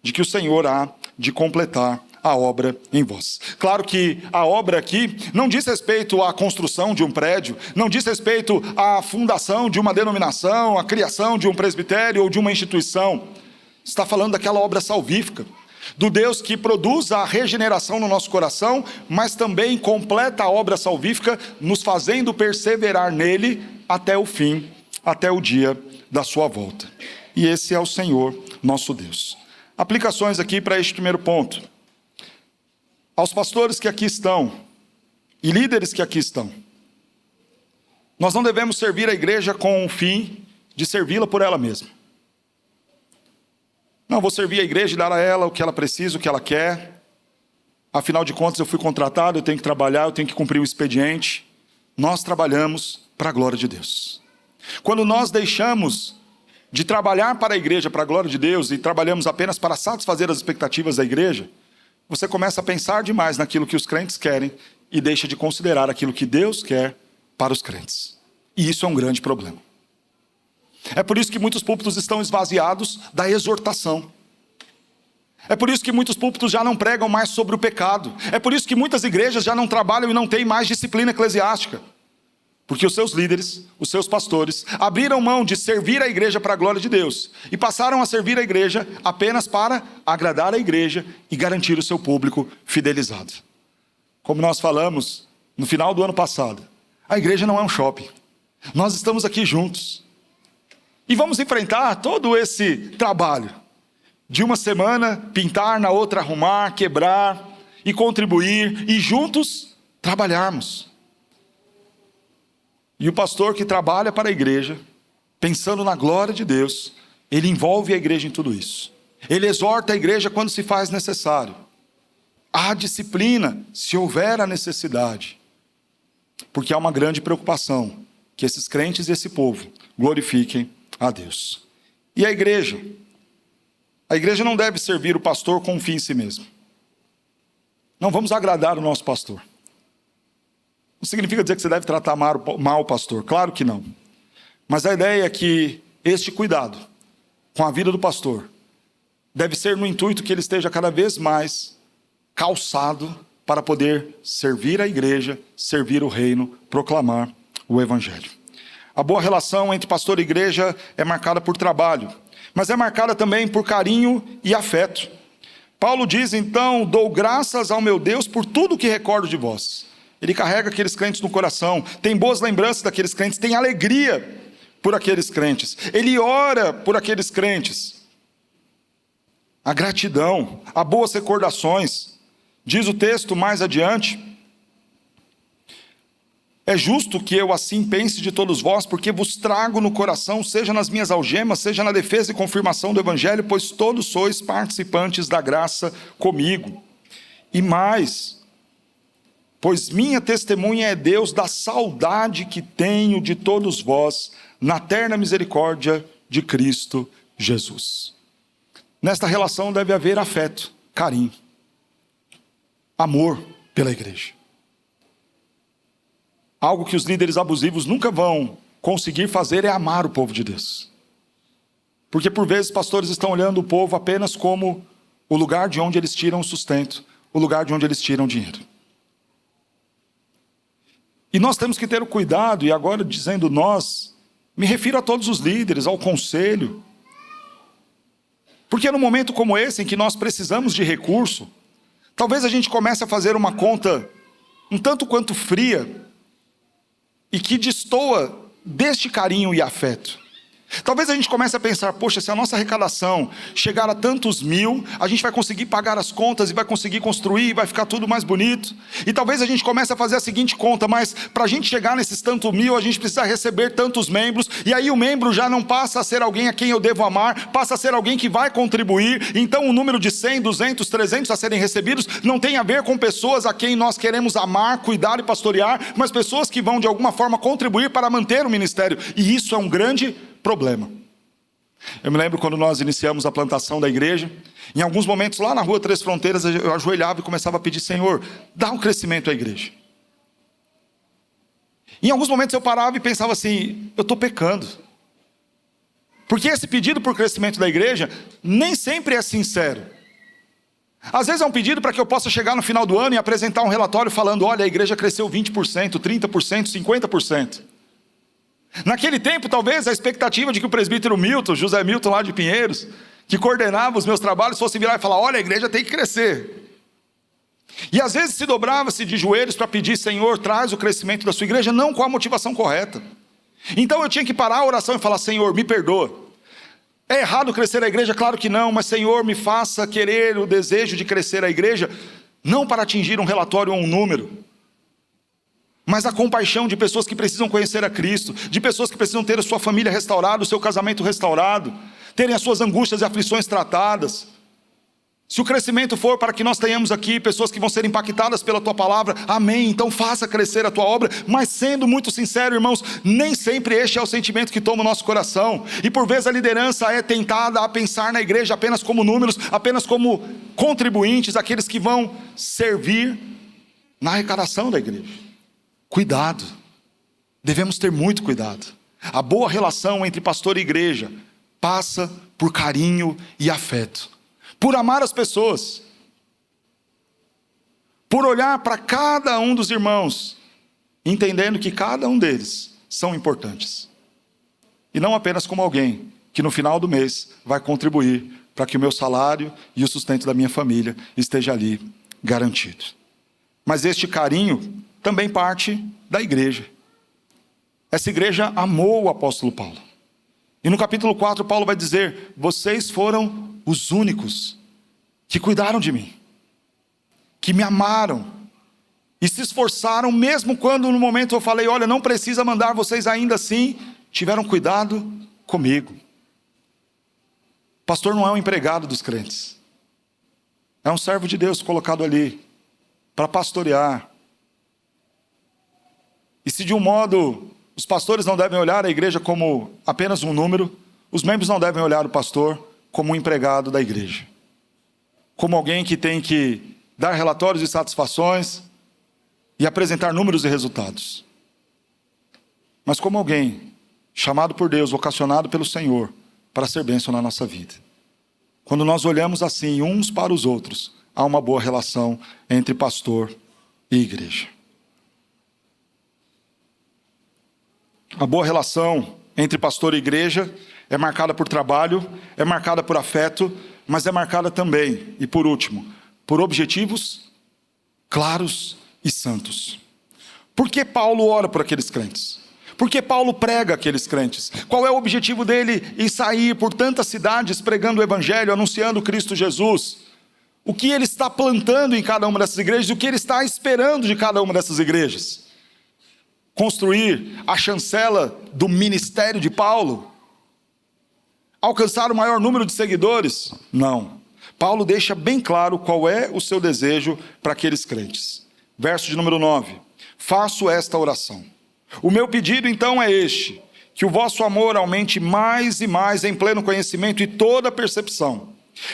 de que o Senhor há de completar a obra em vós. Claro que a obra aqui não diz respeito à construção de um prédio, não diz respeito à fundação de uma denominação, à criação de um presbitério ou de uma instituição. Está falando daquela obra salvífica, do Deus que produz a regeneração no nosso coração, mas também completa a obra salvífica, nos fazendo perseverar nele até o fim, até o dia da sua volta. E esse é o Senhor nosso Deus. Aplicações aqui para este primeiro ponto. Aos pastores que aqui estão e líderes que aqui estão, nós não devemos servir a igreja com o fim de servi-la por ela mesma. Não, vou servir a igreja e dar a ela o que ela precisa, o que ela quer. Afinal de contas, eu fui contratado, eu tenho que trabalhar, eu tenho que cumprir um expediente. Nós trabalhamos para a glória de Deus. Quando nós deixamos de trabalhar para a igreja, para a glória de Deus, e trabalhamos apenas para satisfazer as expectativas da igreja, você começa a pensar demais naquilo que os crentes querem e deixa de considerar aquilo que Deus quer para os crentes. E isso é um grande problema. É por isso que muitos púlpitos estão esvaziados da exortação. É por isso que muitos púlpitos já não pregam mais sobre o pecado. É por isso que muitas igrejas já não trabalham e não têm mais disciplina eclesiástica. Porque os seus líderes, os seus pastores, abriram mão de servir a igreja para a glória de Deus e passaram a servir a igreja apenas para agradar a igreja e garantir o seu público fidelizado. Como nós falamos no final do ano passado, a igreja não é um shopping. Nós estamos aqui juntos. E vamos enfrentar todo esse trabalho. De uma semana, pintar, na outra arrumar, quebrar e contribuir e juntos trabalharmos. E o pastor que trabalha para a igreja, pensando na glória de Deus, ele envolve a igreja em tudo isso. Ele exorta a igreja quando se faz necessário. Há disciplina, se houver a necessidade. Porque há uma grande preocupação, que esses crentes e esse povo glorifiquem a Deus. E a igreja não deve servir o pastor com um fim em si mesmo. Não vamos agradar o nosso pastor. Não significa dizer que você deve tratar mal o pastor, claro que não. Mas a ideia é que este cuidado com a vida do pastor deve ser no intuito que ele esteja cada vez mais calçado para poder servir a igreja, servir o reino, proclamar o evangelho. A boa relação entre pastor e igreja é marcada por trabalho, mas é marcada também por carinho e afeto. Paulo diz então: dou graças ao meu Deus por tudo que recordo de vós. Ele carrega aqueles crentes no coração, tem boas lembranças daqueles crentes, tem alegria por aqueles crentes. Ele ora por aqueles crentes. A gratidão, a boas recordações. Diz o texto mais adiante: é justo que eu assim pense de todos vós, porque vos trago no coração, seja nas minhas algemas, seja na defesa e confirmação do evangelho, pois todos sois participantes da graça comigo. E mais, pois minha testemunha é Deus da saudade que tenho de todos vós, na terna misericórdia de Cristo Jesus. Nesta relação deve haver afeto, carinho, amor pela igreja. Algo que os líderes abusivos nunca vão conseguir fazer é amar o povo de Deus. Porque por vezes pastores estão olhando o povo apenas como o lugar de onde eles tiram o sustento, o lugar de onde eles tiram o dinheiro. E nós temos que ter o cuidado, e agora dizendo nós, me refiro a todos os líderes, ao conselho. Porque num momento como esse, em que nós precisamos de recurso, talvez a gente comece a fazer uma conta um tanto quanto fria, e que destoa deste carinho e afeto. Talvez a gente comece a pensar: poxa, se a nossa arrecadação chegar a tantos mil, a gente vai conseguir pagar as contas e vai conseguir construir e vai ficar tudo mais bonito. E talvez a gente comece a fazer a seguinte conta: mas para a gente chegar nesses tantos mil, a gente precisa receber tantos membros, e aí o membro já não passa a ser alguém a quem eu devo amar, passa a ser alguém que vai contribuir. Então o número de 100, 200, 300 a serem recebidos não tem a ver com pessoas a quem nós queremos amar, cuidar e pastorear, mas pessoas que vão de alguma forma contribuir para manter o ministério. E isso é um grande problema. Eu me lembro quando nós iniciamos a plantação da igreja, em alguns momentos lá na rua Três Fronteiras, eu ajoelhava e começava a pedir: Senhor, dá um crescimento à igreja. Em alguns momentos eu parava e pensava assim: eu estou pecando. Porque esse pedido por crescimento da igreja nem sempre é sincero. Às vezes é um pedido para que eu possa chegar no final do ano e apresentar um relatório falando: olha, a igreja cresceu 20%, 30%, 50%. Naquele tempo, talvez, a expectativa de que o presbítero Milton, José Milton lá de Pinheiros, que coordenava os meus trabalhos, fosse virar e falar: olha, a igreja tem que crescer. E às vezes se dobrava-se de joelhos para pedir: Senhor, traz o crescimento da sua igreja, não com a motivação correta. Então eu tinha que parar a oração e falar: Senhor, me perdoa. É errado crescer a igreja? Claro que não, mas Senhor, me faça querer o desejo de crescer a igreja, não para atingir um relatório ou um número, mas a compaixão de pessoas que precisam conhecer a Cristo, de pessoas que precisam ter a sua família restaurada, o seu casamento restaurado, terem as suas angústias e aflições tratadas. Se o crescimento for para que nós tenhamos aqui pessoas que vão ser impactadas pela Tua palavra, amém, então faça crescer a Tua obra. Mas sendo muito sincero, irmãos, nem sempre este é o sentimento que toma o nosso coração. E por vezes a liderança é tentada a pensar na igreja apenas como números, apenas como contribuintes, aqueles que vão servir na arrecadação da igreja. Cuidado, devemos ter muito cuidado. A boa relação entre pastor e igreja passa por carinho e afeto, por amar as pessoas, por olhar para cada um dos irmãos, entendendo que cada um deles são importantes, e não apenas como alguém que no final do mês vai contribuir para que o meu salário e o sustento da minha família esteja ali garantido. Mas este carinho também parte da igreja. Essa igreja amou o apóstolo Paulo. E no capítulo 4, Paulo vai dizer: vocês foram os únicos que cuidaram de mim, que me amaram e se esforçaram, mesmo quando no momento eu falei: olha, não precisa mandar, vocês ainda assim tiveram cuidado comigo. Pastor não é um empregado dos crentes, é um servo de Deus colocado ali para pastorear. E se de um modo os pastores não devem olhar a igreja como apenas um número, os membros não devem olhar o pastor como um empregado da igreja, como alguém que tem que dar relatórios de satisfações e apresentar números e resultados, mas como alguém chamado por Deus, vocacionado pelo Senhor para ser bênção na nossa vida. Quando nós olhamos assim uns para os outros, há uma boa relação entre pastor e igreja. A boa relação entre pastor e igreja é marcada por trabalho, é marcada por afeto, mas é marcada também, e por último, por objetivos claros e santos. Por que Paulo ora por aqueles crentes? Por que Paulo prega aqueles crentes? Qual é o objetivo dele em sair por tantas cidades pregando o evangelho, anunciando Cristo Jesus? O que ele está plantando em cada uma dessas igrejas? O que ele está esperando de cada uma dessas igrejas? Construir a chancela do ministério de Paulo? Alcançar o maior número de seguidores? Não. Paulo deixa bem claro qual é o seu desejo para aqueles crentes. Verso de número 9. Faço esta oração. O meu pedido então é este: que o vosso amor aumente mais e mais em pleno conhecimento e toda percepção,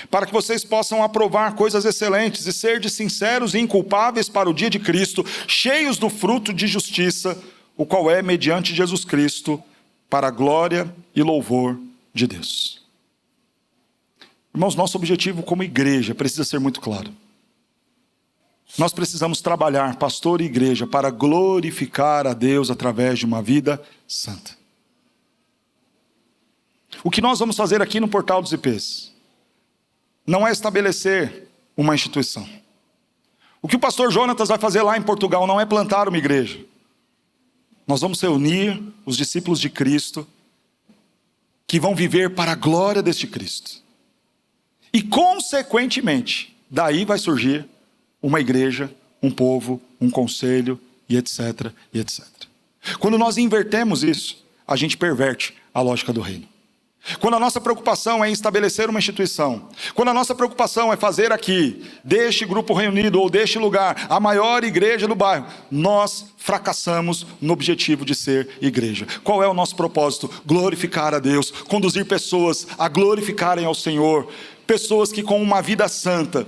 para que vocês possam aprovar coisas excelentes e ser de sinceros e inculpáveis para o dia de Cristo, cheios do fruto de justiça, o qual é mediante Jesus Cristo, para a glória e louvor de Deus. Irmãos, nosso objetivo como igreja precisa ser muito claro. Nós precisamos trabalhar, pastor e igreja, para glorificar a Deus através de uma vida santa. O que nós vamos fazer aqui no Portal dos IPs não é estabelecer uma instituição. O que o pastor Jonatas vai fazer lá em Portugal não é plantar uma igreja. Nós vamos reunir os discípulos de Cristo que vão viver para a glória deste Cristo. E, consequentemente, daí vai surgir uma igreja, um povo, um conselho, e etc, e etc. Quando nós invertemos isso, a gente perverte a lógica do reino. Quando a nossa preocupação é em estabelecer uma instituição, quando a nossa preocupação é fazer aqui, deste grupo reunido ou deste lugar, a maior igreja do bairro, nós fracassamos no objetivo de ser igreja. Qual é o nosso propósito? Glorificar a Deus, conduzir pessoas a glorificarem ao Senhor, pessoas que com uma vida santa,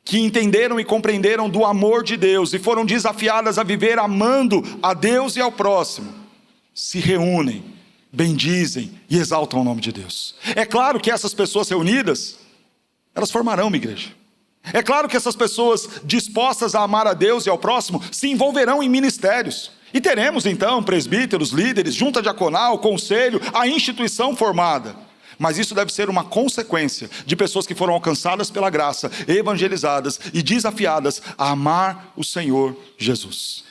que entenderam e compreenderam do amor de Deus e foram desafiadas a viver amando a Deus e ao próximo, se reúnem, bendizem e exaltam o nome de Deus. É claro que essas pessoas reunidas, elas formarão uma igreja. É claro que essas pessoas dispostas a amar a Deus e ao próximo se envolverão em ministérios. E teremos então presbíteros, líderes, junta diaconal, conselho, a instituição formada. Mas isso deve ser uma consequência de pessoas que foram alcançadas pela graça, evangelizadas e desafiadas a amar o Senhor Jesus.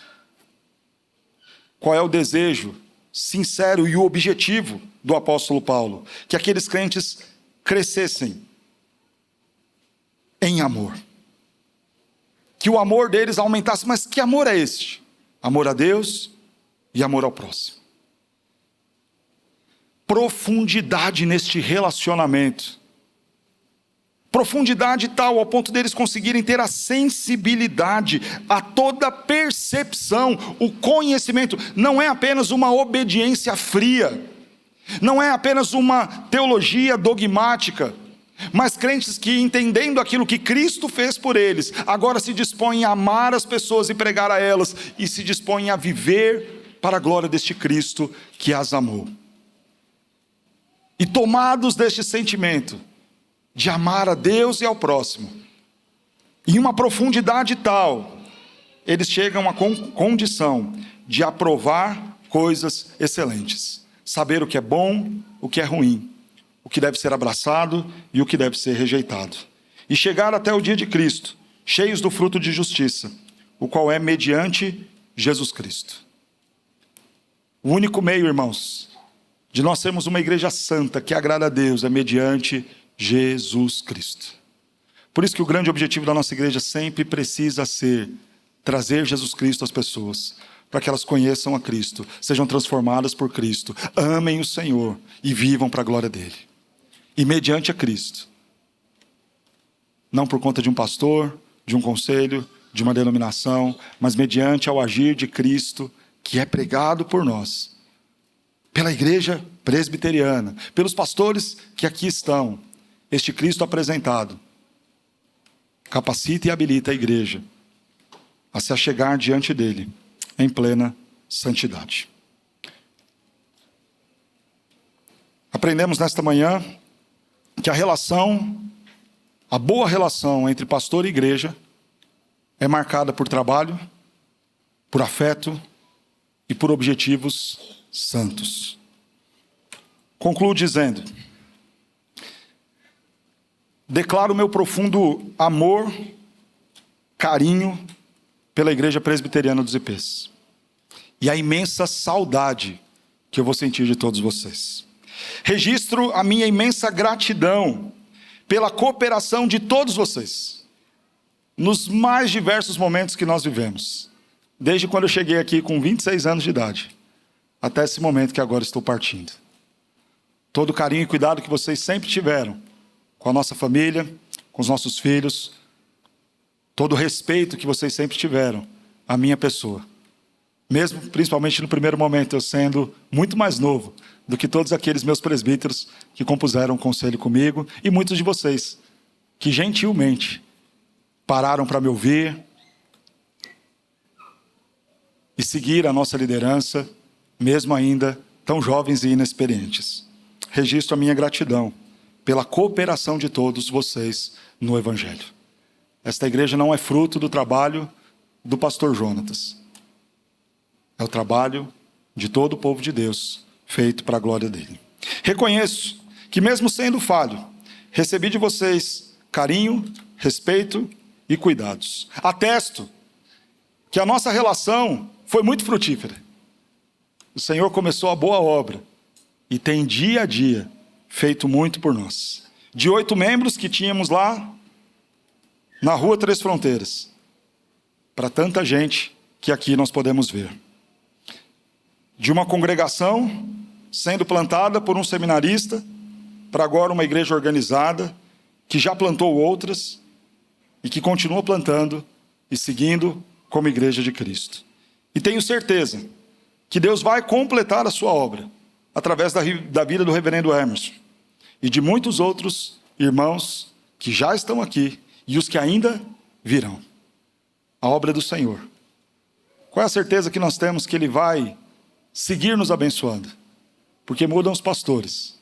Qual é o desejo sincero e o objetivo do apóstolo Paulo? Que aqueles crentes crescessem em amor. Que o amor deles aumentasse. Mas que amor é este? Amor a Deus e amor ao próximo. Profundidade neste relacionamento. Profundidade tal ao ponto deles conseguirem ter a sensibilidade, a toda percepção, o conhecimento. Não é apenas uma obediência fria, não é apenas uma teologia dogmática, mas crentes que, entendendo aquilo que Cristo fez por eles, agora se dispõem a amar as pessoas e pregar a elas, e se dispõem a viver para a glória deste Cristo que as amou. E tomados deste sentimento de amar a Deus e ao próximo, em uma profundidade tal, eles chegam à condição de aprovar coisas excelentes, saber o que é bom, o que é ruim, o que deve ser abraçado e o que deve ser rejeitado, e chegar até o dia de Cristo, cheios do fruto de justiça, o qual é mediante Jesus Cristo. O único meio, irmãos, de nós sermos uma igreja santa, que agrada a Deus, é mediante Jesus Cristo. Por isso que o grande objetivo da nossa igreja sempre precisa ser trazer Jesus Cristo às pessoas, para que elas conheçam a Cristo, sejam transformadas por Cristo, amem o Senhor e vivam para a glória dele. E mediante a Cristo, não por conta de um pastor, de um conselho, de uma denominação, mas mediante ao agir de Cristo, que é pregado por nós, pela igreja presbiteriana, pelos pastores que aqui estão, este Cristo apresentado, capacita e habilita a igreja a se achegar diante dele em plena santidade. Aprendemos nesta manhã que a boa relação entre pastor e igreja é marcada por trabalho, por afeto e por objetivos santos. Concluo dizendo: declaro meu profundo amor, carinho pela Igreja Presbiteriana dos IPs e a imensa saudade que eu vou sentir de todos vocês. Registro a minha imensa gratidão pela cooperação de todos vocês nos mais diversos momentos que nós vivemos, desde quando eu cheguei aqui com 26 anos de idade até esse momento que agora estou partindo. Todo o carinho e cuidado que vocês sempre tiveram com a nossa família, com os nossos filhos, todo o respeito que vocês sempre tiveram à minha pessoa, mesmo principalmente no primeiro momento, eu sendo muito mais novo do que todos aqueles meus presbíteros que compuseram um conselho comigo, e muitos de vocês que gentilmente pararam para me ouvir e seguir a nossa liderança, mesmo ainda tão jovens e inexperientes. Registro a minha gratidão pela cooperação de todos vocês no Evangelho. Esta igreja não é fruto do trabalho do pastor Jonatas. É o trabalho de todo o povo de Deus, feito para a glória dele. Reconheço que, mesmo sendo falho, recebi de vocês carinho, respeito e cuidados. Atesto que a nossa relação foi muito frutífera. O Senhor começou a boa obra e tem dia a dia feito muito por nós. De 8 membros que tínhamos lá na Rua Três Fronteiras, para tanta gente que aqui nós podemos ver. De uma congregação sendo plantada por um seminarista, para agora uma igreja organizada, que já plantou outras e que continua plantando e seguindo como igreja de Cristo. E tenho certeza que Deus vai completar a sua obra através da vida do reverendo Emerson e de muitos outros irmãos que já estão aqui e os que ainda virão. A obra do Senhor. Qual é a certeza que nós temos que Ele vai seguir nos abençoando? Porque mudam os pastores,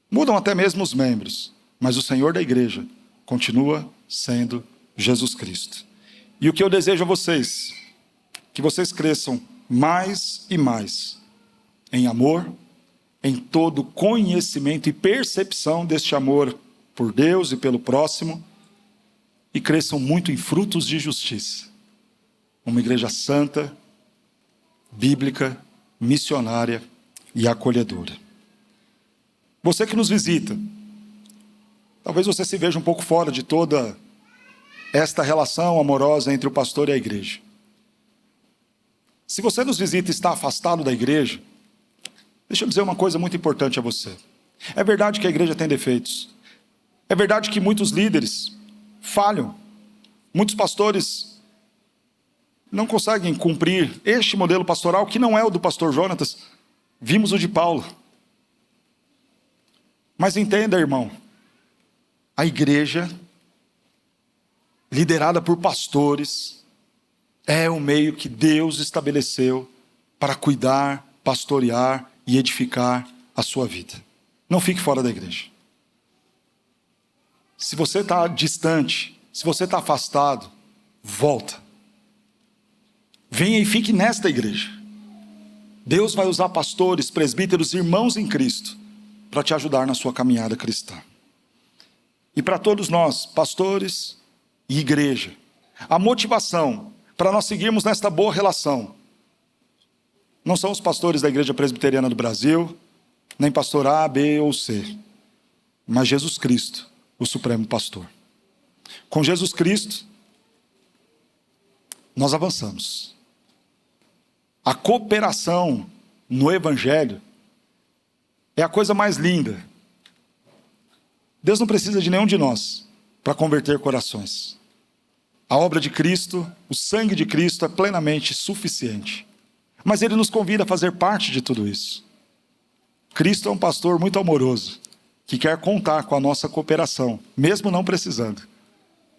mudam até mesmo os membros, mas o Senhor da igreja continua sendo Jesus Cristo. E o que eu desejo a vocês, que vocês cresçam mais e mais em amor, em todo conhecimento e percepção deste amor por Deus e pelo próximo, e cresçam muito em frutos de justiça. Uma igreja santa, bíblica, missionária e acolhedora. Você que nos visita, talvez você se veja um pouco fora de toda esta relação amorosa entre o pastor e a igreja. Se você nos visita e está afastado da igreja, deixa eu dizer uma coisa muito importante a você. É verdade que a igreja tem defeitos. É verdade que muitos líderes falham. Muitos pastores não conseguem cumprir este modelo pastoral, que não é o do pastor Jonatas. Vimos o de Paulo. Mas entenda, irmão, a igreja, liderada por pastores, é o meio que Deus estabeleceu para cuidar, pastorear e edificar a sua vida. Não fique fora da igreja. Se você está distante, se você está afastado, volta. Venha e fique nesta igreja. Deus vai usar pastores, presbíteros, irmãos em Cristo, para te ajudar na sua caminhada cristã. E para todos nós, pastores e igreja, a motivação para nós seguirmos nesta boa relação não são os pastores da Igreja Presbiteriana do Brasil, nem pastor A, B ou C, mas Jesus Cristo, o Supremo Pastor. Com Jesus Cristo, nós avançamos. A cooperação no Evangelho é a coisa mais linda. Deus não precisa de nenhum de nós para converter corações. A obra de Cristo, o sangue de Cristo é plenamente suficiente. Mas Ele nos convida a fazer parte de tudo isso. Cristo é um pastor muito amoroso, que quer contar com a nossa cooperação, mesmo não precisando.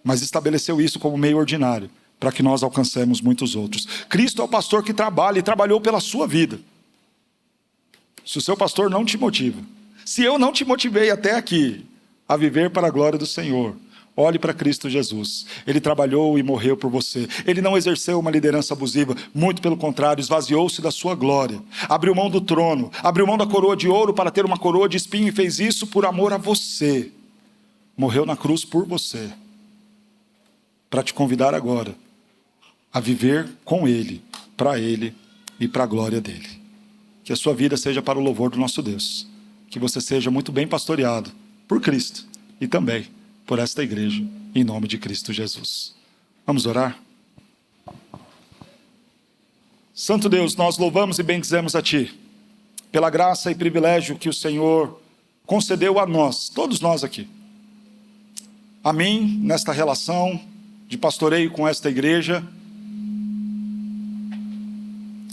Mas estabeleceu isso como meio ordinário, para que nós alcancemos muitos outros. Cristo é o pastor que trabalha e trabalhou pela sua vida. Se o seu pastor não te motiva, se eu não te motivei até aqui a viver para a glória do Senhor, Olhe para Cristo Jesus. Ele trabalhou e morreu por você. Ele não exerceu uma liderança abusiva, muito pelo contrário, esvaziou-se da sua glória. Abriu mão do trono, abriu mão da coroa de ouro para ter uma coroa de espinho e fez isso por amor a você. Morreu na cruz por você. Para te convidar agora a viver com Ele, para Ele e para a glória dEle. Que a sua vida seja para o louvor do nosso Deus. Que você seja muito bem pastoreado por Cristo e também por esta igreja, em nome de Cristo Jesus. Vamos orar? Santo Deus, nós louvamos e bendizemos a Ti, pela graça e privilégio que o Senhor concedeu a nós, todos nós aqui. A mim, nesta relação de pastoreio com esta igreja,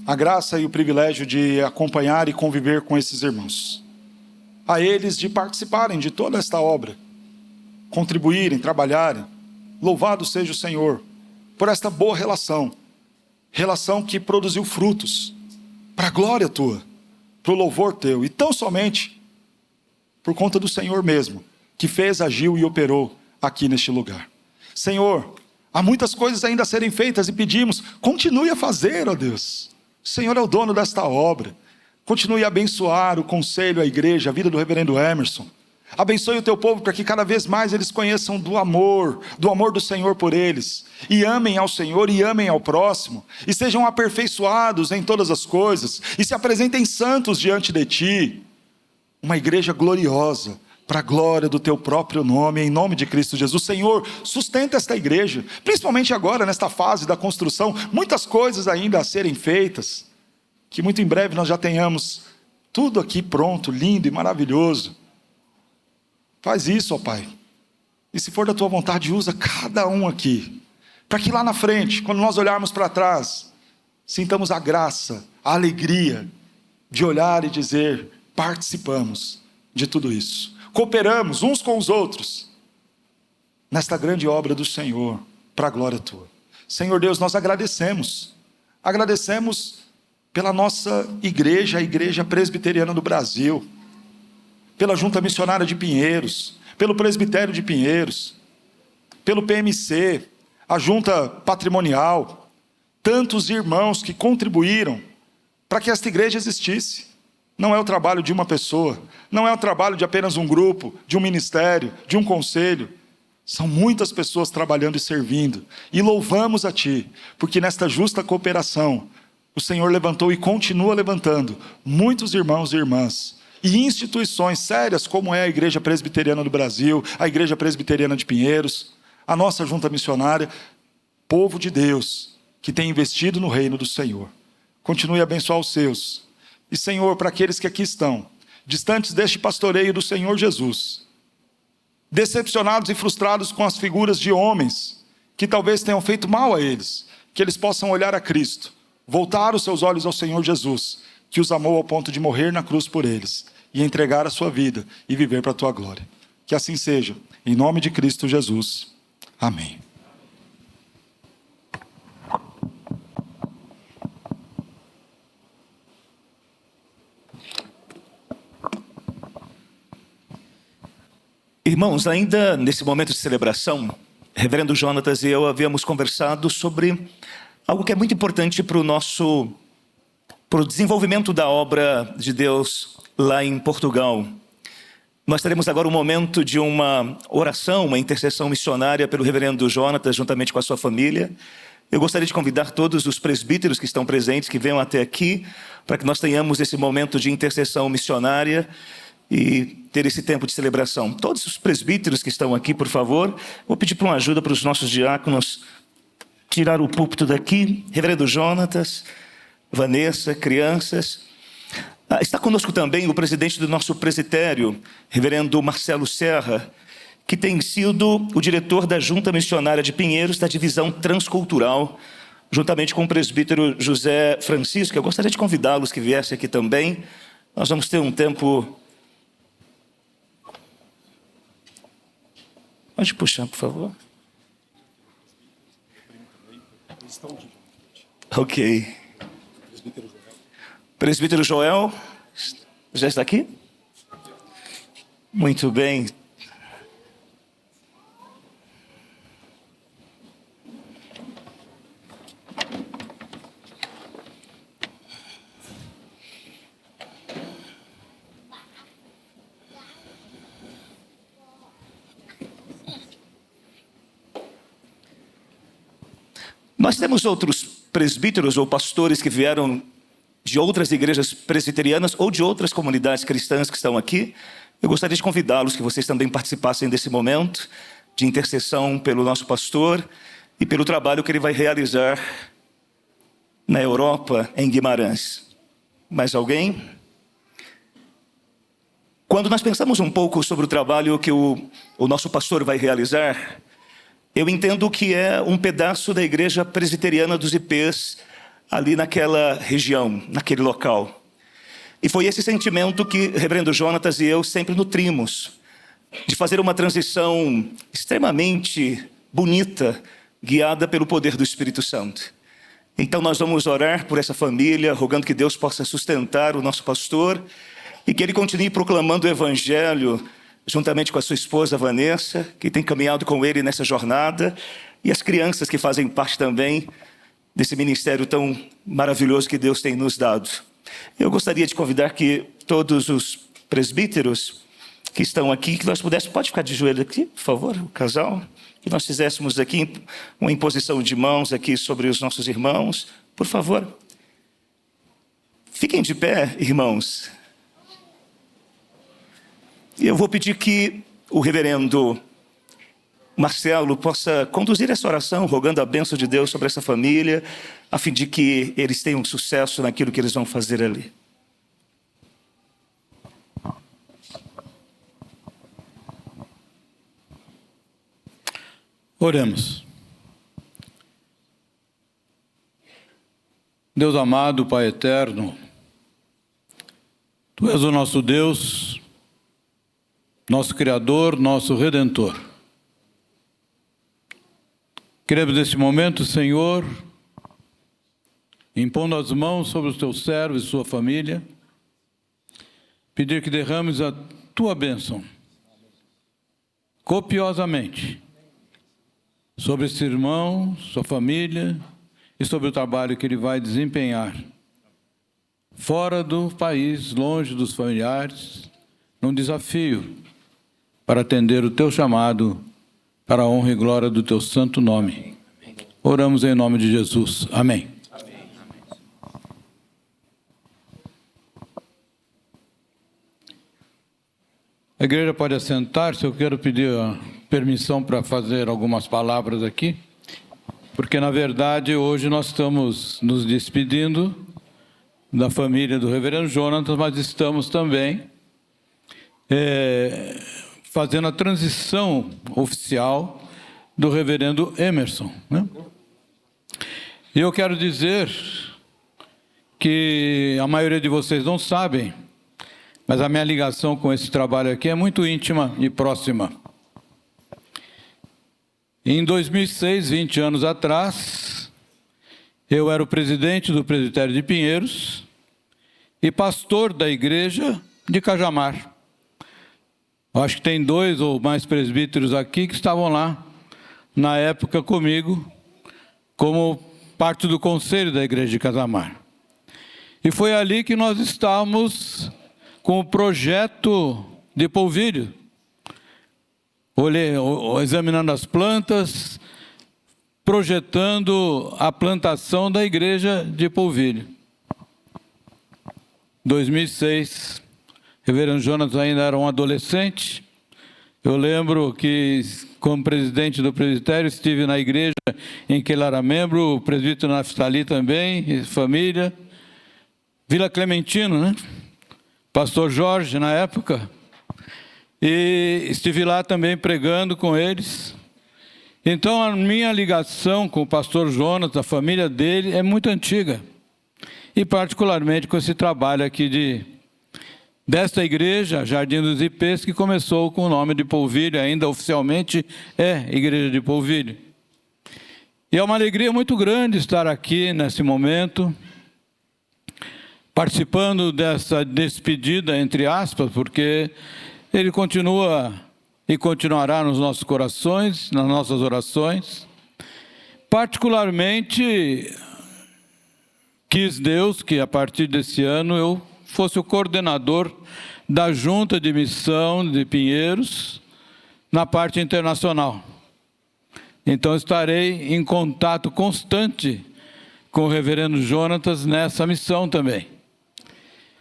a graça e o privilégio de acompanhar e conviver com esses irmãos. A eles de participarem de toda esta obra, contribuírem, trabalharem. Louvado seja o Senhor por esta boa relação que produziu frutos para a glória Tua, para o louvor Teu, e tão somente por conta do Senhor mesmo, que fez, agiu e operou aqui neste lugar. Senhor, há muitas coisas ainda a serem feitas e pedimos, continue a fazer, ó Deus. O Senhor é o dono desta obra. Continue a abençoar o conselho, a igreja, a vida do reverendo Emerson. Abençoe o teu povo para que cada vez mais eles conheçam do amor do Senhor por eles, e amem ao Senhor e amem ao próximo, e sejam aperfeiçoados em todas as coisas, e se apresentem santos diante de Ti. Uma igreja gloriosa, para a glória do Teu próprio nome, em nome de Cristo Jesus. Senhor, sustenta esta igreja, principalmente agora, nesta fase da construção, muitas coisas ainda a serem feitas, que muito em breve nós já tenhamos tudo aqui pronto, lindo e maravilhoso. Faz isso, ó Pai. E se for da Tua vontade, usa cada um aqui, para que lá na frente, quando nós olharmos para trás, sintamos a graça, a alegria de olhar e dizer, participamos de tudo isso. Cooperamos uns com os outros, nesta grande obra do Senhor, para a glória Tua. Senhor Deus, nós agradecemos pela nossa igreja, a Igreja Presbiteriana do Brasil, pela Junta Missionária de Pinheiros, pelo Presbitério de Pinheiros, pelo PMC, a Junta Patrimonial, tantos irmãos que contribuíram para que esta igreja existisse. Não é o trabalho de uma pessoa, não é o trabalho de apenas um grupo, de um ministério, de um conselho. São muitas pessoas trabalhando e servindo. E louvamos a Ti, porque nesta justa cooperação, o Senhor levantou e continua levantando muitos irmãos e irmãs, e instituições sérias como é a Igreja Presbiteriana do Brasil, a Igreja Presbiteriana de Pinheiros, a nossa junta missionária, povo de Deus, que tem investido no reino do Senhor. Continue a abençoar os seus. E Senhor, para aqueles que aqui estão, distantes deste pastoreio do Senhor Jesus, decepcionados e frustrados com as figuras de homens, que talvez tenham feito mal a eles, que eles possam olhar a Cristo, voltar os seus olhos ao Senhor Jesus, que os amou ao ponto de morrer na cruz por eles, e entregar a sua vida e viver para a Tua glória. Que assim seja, em nome de Cristo Jesus. Amém. Irmãos, ainda nesse momento de celebração, reverendo Jonatas e eu havíamos conversado sobre algo que é muito importante para o desenvolvimento da obra de Deus lá em Portugal. Nós teremos agora um momento de uma oração, uma intercessão missionária pelo reverendo Jonatas, juntamente com a sua família. Eu gostaria de convidar todos os presbíteros que estão presentes, que venham até aqui, para que nós tenhamos esse momento de intercessão missionária e ter esse tempo de celebração. Todos os presbíteros que estão aqui, por favor, vou pedir para uma ajuda para os nossos diáconos tirar o púlpito daqui. Reverendo Jonatas, Vanessa, crianças. Está conosco também o presidente do nosso presbitério, reverendo Marcelo Serra, que tem sido o diretor da Junta Missionária de Pinheiros, da divisão transcultural, juntamente com o presbítero José Francisco. Eu gostaria de convidá-los que viessem aqui também. Nós vamos ter um tempo... Pode puxar, por favor. Ok. Presbítero Joel, já está aqui? Muito bem. Nós temos outros presbíteros ou pastores que vieram de outras igrejas presbiterianas ou de outras comunidades cristãs que estão aqui. Eu gostaria de convidá-los que vocês também participassem desse momento de intercessão pelo nosso pastor e pelo trabalho que ele vai realizar na Europa, em Guimarães. Mais alguém? Quando nós pensamos um pouco sobre o trabalho que o nosso pastor vai realizar, eu entendo que é um pedaço da igreja presbiteriana dos IPs, ali naquela região, naquele local. E foi esse sentimento que reverendo Jonatas e eu sempre nutrimos, de fazer uma transição extremamente bonita, guiada pelo poder do Espírito Santo. Então nós vamos orar por essa família, rogando que Deus possa sustentar o nosso pastor e que ele continue proclamando o Evangelho, juntamente com a sua esposa Vanessa, que tem caminhado com ele nessa jornada, e as crianças que fazem parte também desse ministério tão maravilhoso que Deus tem nos dado. Eu gostaria de convidar que todos os presbíteros que estão aqui, que nós pudéssemos, pode ficar de joelho aqui, por favor, o casal, que nós fizéssemos aqui uma imposição de mãos aqui sobre os nossos irmãos, por favor. Fiquem de pé, irmãos. E eu vou pedir que o reverendo Marcelo possa conduzir essa oração, rogando a bênção de Deus sobre essa família, a fim de que eles tenham sucesso naquilo que eles vão fazer ali. Oremos. Deus amado, Pai eterno, Tu és o nosso Deus, nosso Criador, nosso Redentor. Queremos nesse momento, Senhor, impondo as mãos sobre os Teus servos e sua família, pedir que derrames a Tua bênção, copiosamente, sobre esse irmão, sua família e sobre o trabalho que ele vai desempenhar, fora do país, longe dos familiares, num desafio para atender o Teu chamado, para a honra e glória do Teu santo nome. Oramos em nome de Jesus. Amém. A igreja pode assentar-se. Eu quero pedir a permissão para fazer algumas palavras aqui, porque, na verdade, hoje nós estamos nos despedindo da família do reverendo Jonatas, mas estamos também fazendo a transição oficial do reverendo Emerson, né? E eu quero dizer que a maioria de vocês não sabem, mas a minha ligação com esse trabalho aqui é muito íntima e próxima. Em 2006, 20 anos atrás, eu era o presidente do presbitério de Pinheiros e pastor da igreja de Cajamar. Acho que tem 2 ou mais presbíteros aqui que estavam lá, na época comigo, como parte do conselho da igreja de Cajamar. E foi ali que nós estávamos com o projeto de polvilho, examinando as plantas, projetando a plantação da igreja de polvilho. 2006, reverendo Jonas ainda era um adolescente. Eu lembro que, como presidente do presbitério, estive na igreja em que ele era membro, o presbítero Naftali também, família. Vila Clementino, né? Pastor Jorge, na época. E estive lá também pregando com eles. Então, a minha ligação com o pastor Jonas, a família dele, é muito antiga. E particularmente com esse trabalho aqui desta igreja, Jardim dos Ipês, que começou com o nome de Polvilho, ainda oficialmente é Igreja de Polvilho. E é uma alegria muito grande estar aqui nesse momento, participando dessa despedida, entre aspas, porque ele continua e continuará nos nossos corações, nas nossas orações. Particularmente, quis Deus que a partir desse ano eu fosse o coordenador da Junta de Missão de Pinheiros na parte internacional. Então estarei em contato constante com o reverendo Jonatas nessa missão também.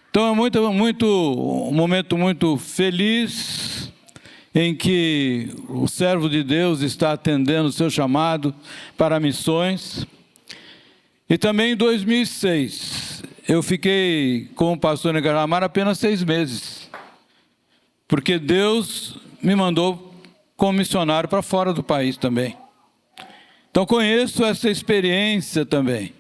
Então é um momento muito feliz em que o servo de Deus está atendendo o seu chamado para missões. E também em 2006, eu fiquei como pastor em Garamar apenas 6 meses, porque Deus me mandou como missionário para fora do país também. Então conheço essa experiência também.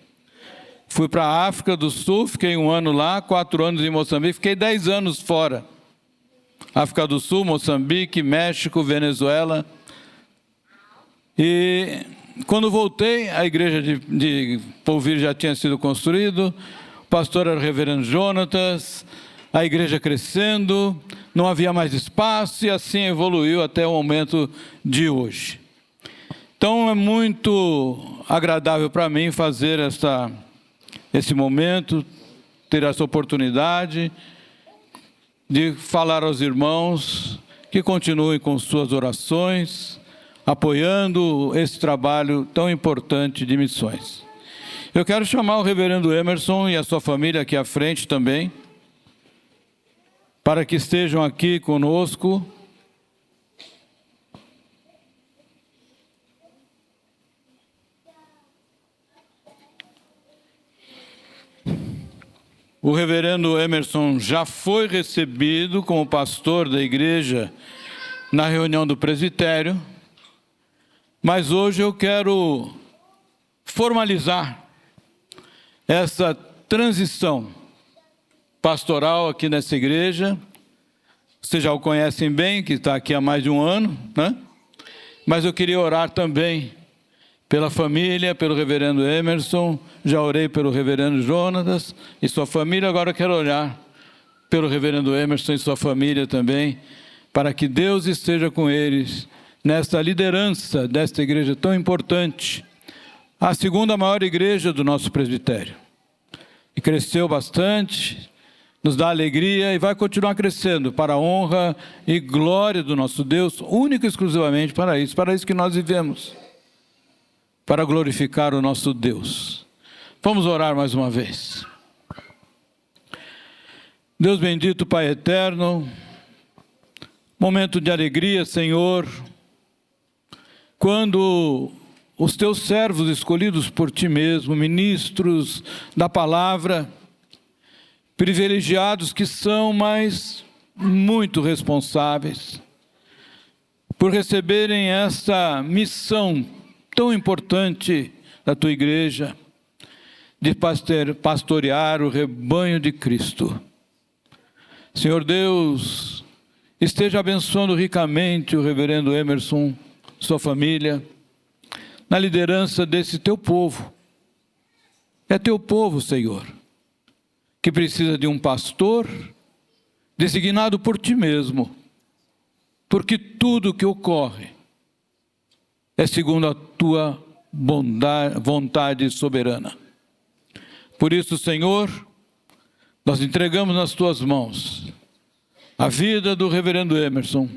Fui para a África do Sul, fiquei 1 ano lá, 4 anos em Moçambique, fiquei 10 anos fora. África do Sul, Moçambique, México, Venezuela. E quando voltei, a igreja de Polvir já tinha sido construída, o pastor era o reverendo Jonatas, a igreja crescendo, não havia mais espaço e assim evoluiu até o momento de hoje. Então é muito agradável para mim fazer esse momento, ter essa oportunidade de falar aos irmãos que continuem com suas orações, apoiando esse trabalho tão importante de missões. Eu quero chamar o reverendo Emerson e a sua família aqui à frente também, para que estejam aqui conosco. O reverendo Emerson já foi recebido como pastor da igreja na reunião do presbitério, mas hoje eu quero formalizar essa transição pastoral aqui nessa igreja. Vocês já o conhecem bem, que está aqui há mais de 1 ano, né? Mas eu queria orar também pela família, pelo reverendo Emerson, já orei pelo reverendo Jonatas e sua família, agora eu quero orar pelo reverendo Emerson e sua família também, para que Deus esteja com eles nesta liderança desta igreja tão importante, a 2ª maior igreja do nosso presbitério. E cresceu bastante, nos dá alegria e vai continuar crescendo para a honra e glória do nosso Deus, único e exclusivamente para isso que nós vivemos, para glorificar o nosso Deus. Vamos orar mais uma vez. Deus bendito, Pai eterno, momento de alegria, Senhor, quando os teus servos escolhidos por ti mesmo, ministros da palavra, privilegiados que são, mas muito responsáveis, por receberem essa missão tão importante da tua igreja, de pastorear o rebanho de Cristo. Senhor Deus, esteja abençoando ricamente o reverendo Emerson, sua família, na liderança desse teu povo. É teu povo, Senhor, que precisa de um pastor designado por ti mesmo, porque tudo que ocorre é segundo a tua vontade soberana. Por isso, Senhor, nós entregamos nas tuas mãos a vida do reverendo Emerson,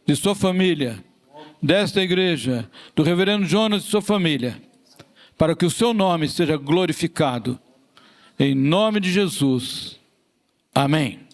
de sua família, desta igreja, do reverendo Jonas e sua família, para que o seu nome seja glorificado. Em nome de Jesus. Amém.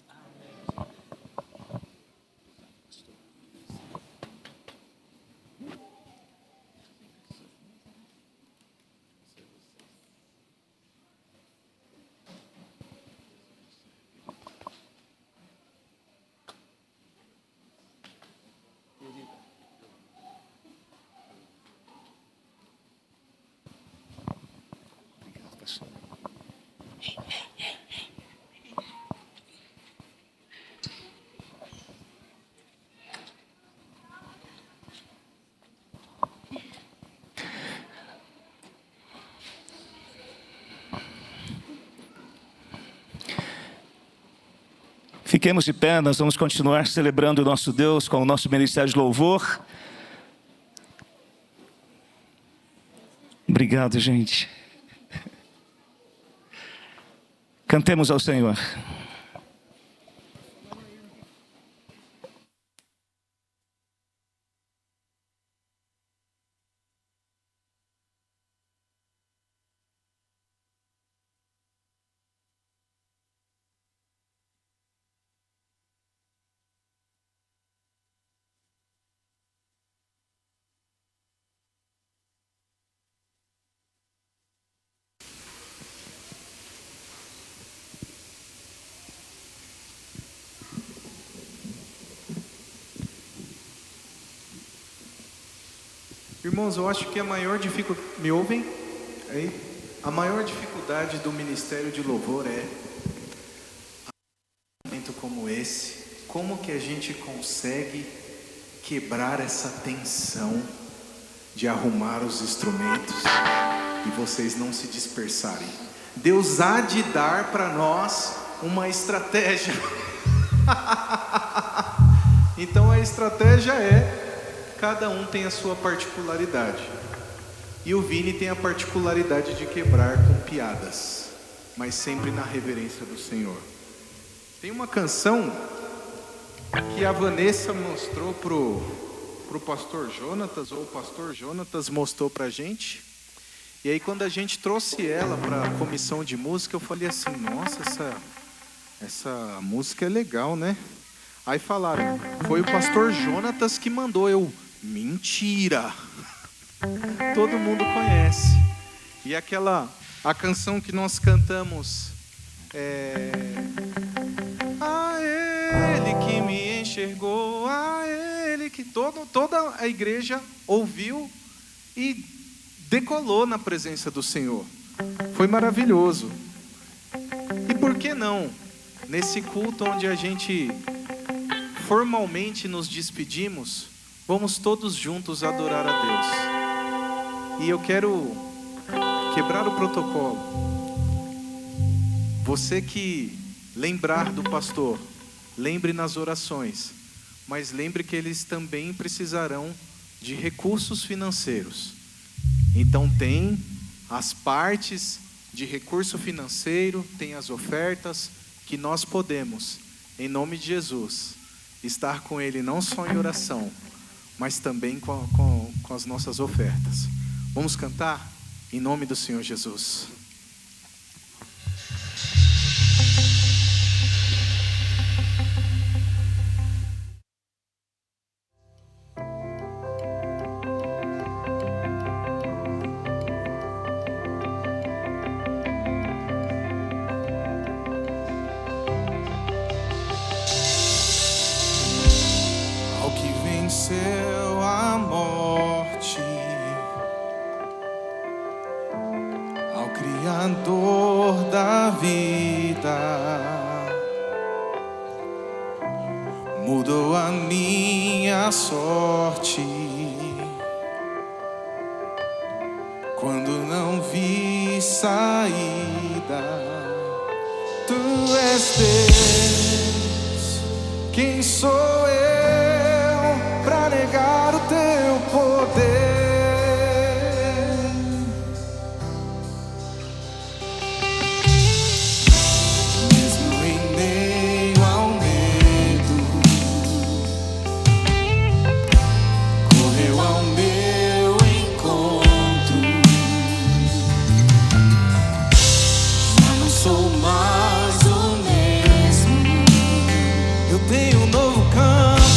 Fiquemos de pé, nós vamos continuar celebrando o nosso Deus com o nosso ministério de louvor. Obrigado, gente. Cantemos ao Senhor. Irmãos, eu acho que a maior dificuldade... Me ouvem? Aí? A maior dificuldade do ministério de louvor é um momento como esse. Como que a gente consegue quebrar essa tensão de arrumar os instrumentos e vocês não se dispersarem? Deus há de dar para nós uma estratégia. Então a estratégia é: cada um tem a sua particularidade. E o Vini tem a particularidade de quebrar com piadas, mas sempre na reverência do Senhor. Tem uma canção que a Vanessa mostrou pro pastor Jonatas, ou o pastor Jonatas mostrou pra gente. E aí quando a gente trouxe ela para a comissão de música, eu falei assim: nossa, essa música é legal, né? Aí falaram: foi o pastor Jonatas que mandou. Eu: mentira! Todo mundo conhece. E a canção que nós cantamos é: a Ele que me enxergou, a Ele que... Toda a igreja ouviu e decolou na presença do Senhor. Foi maravilhoso. E por que não, nesse culto onde a gente formalmente nos despedimos, vamos todos juntos adorar a Deus. E eu quero quebrar o protocolo. Você que lembrar do pastor, lembre nas orações, mas lembre que eles também precisarão de recursos financeiros. Então tem as partes de recurso financeiro, tem as ofertas que nós podemos, em nome de Jesus, estar com Ele não só em oração, mas também com as nossas ofertas. Vamos cantar em nome do Senhor Jesus. Ao que venceu a morte, ao Criador da vida, mudou a minha sorte. Quando não vi saída, Tu és Deus. Quem sou eu pra negar o Teu poder? Mesmo em meio ao medo, correu ao meu encontro. Já não sou mais o mesmo. Eu tenho um novo campo.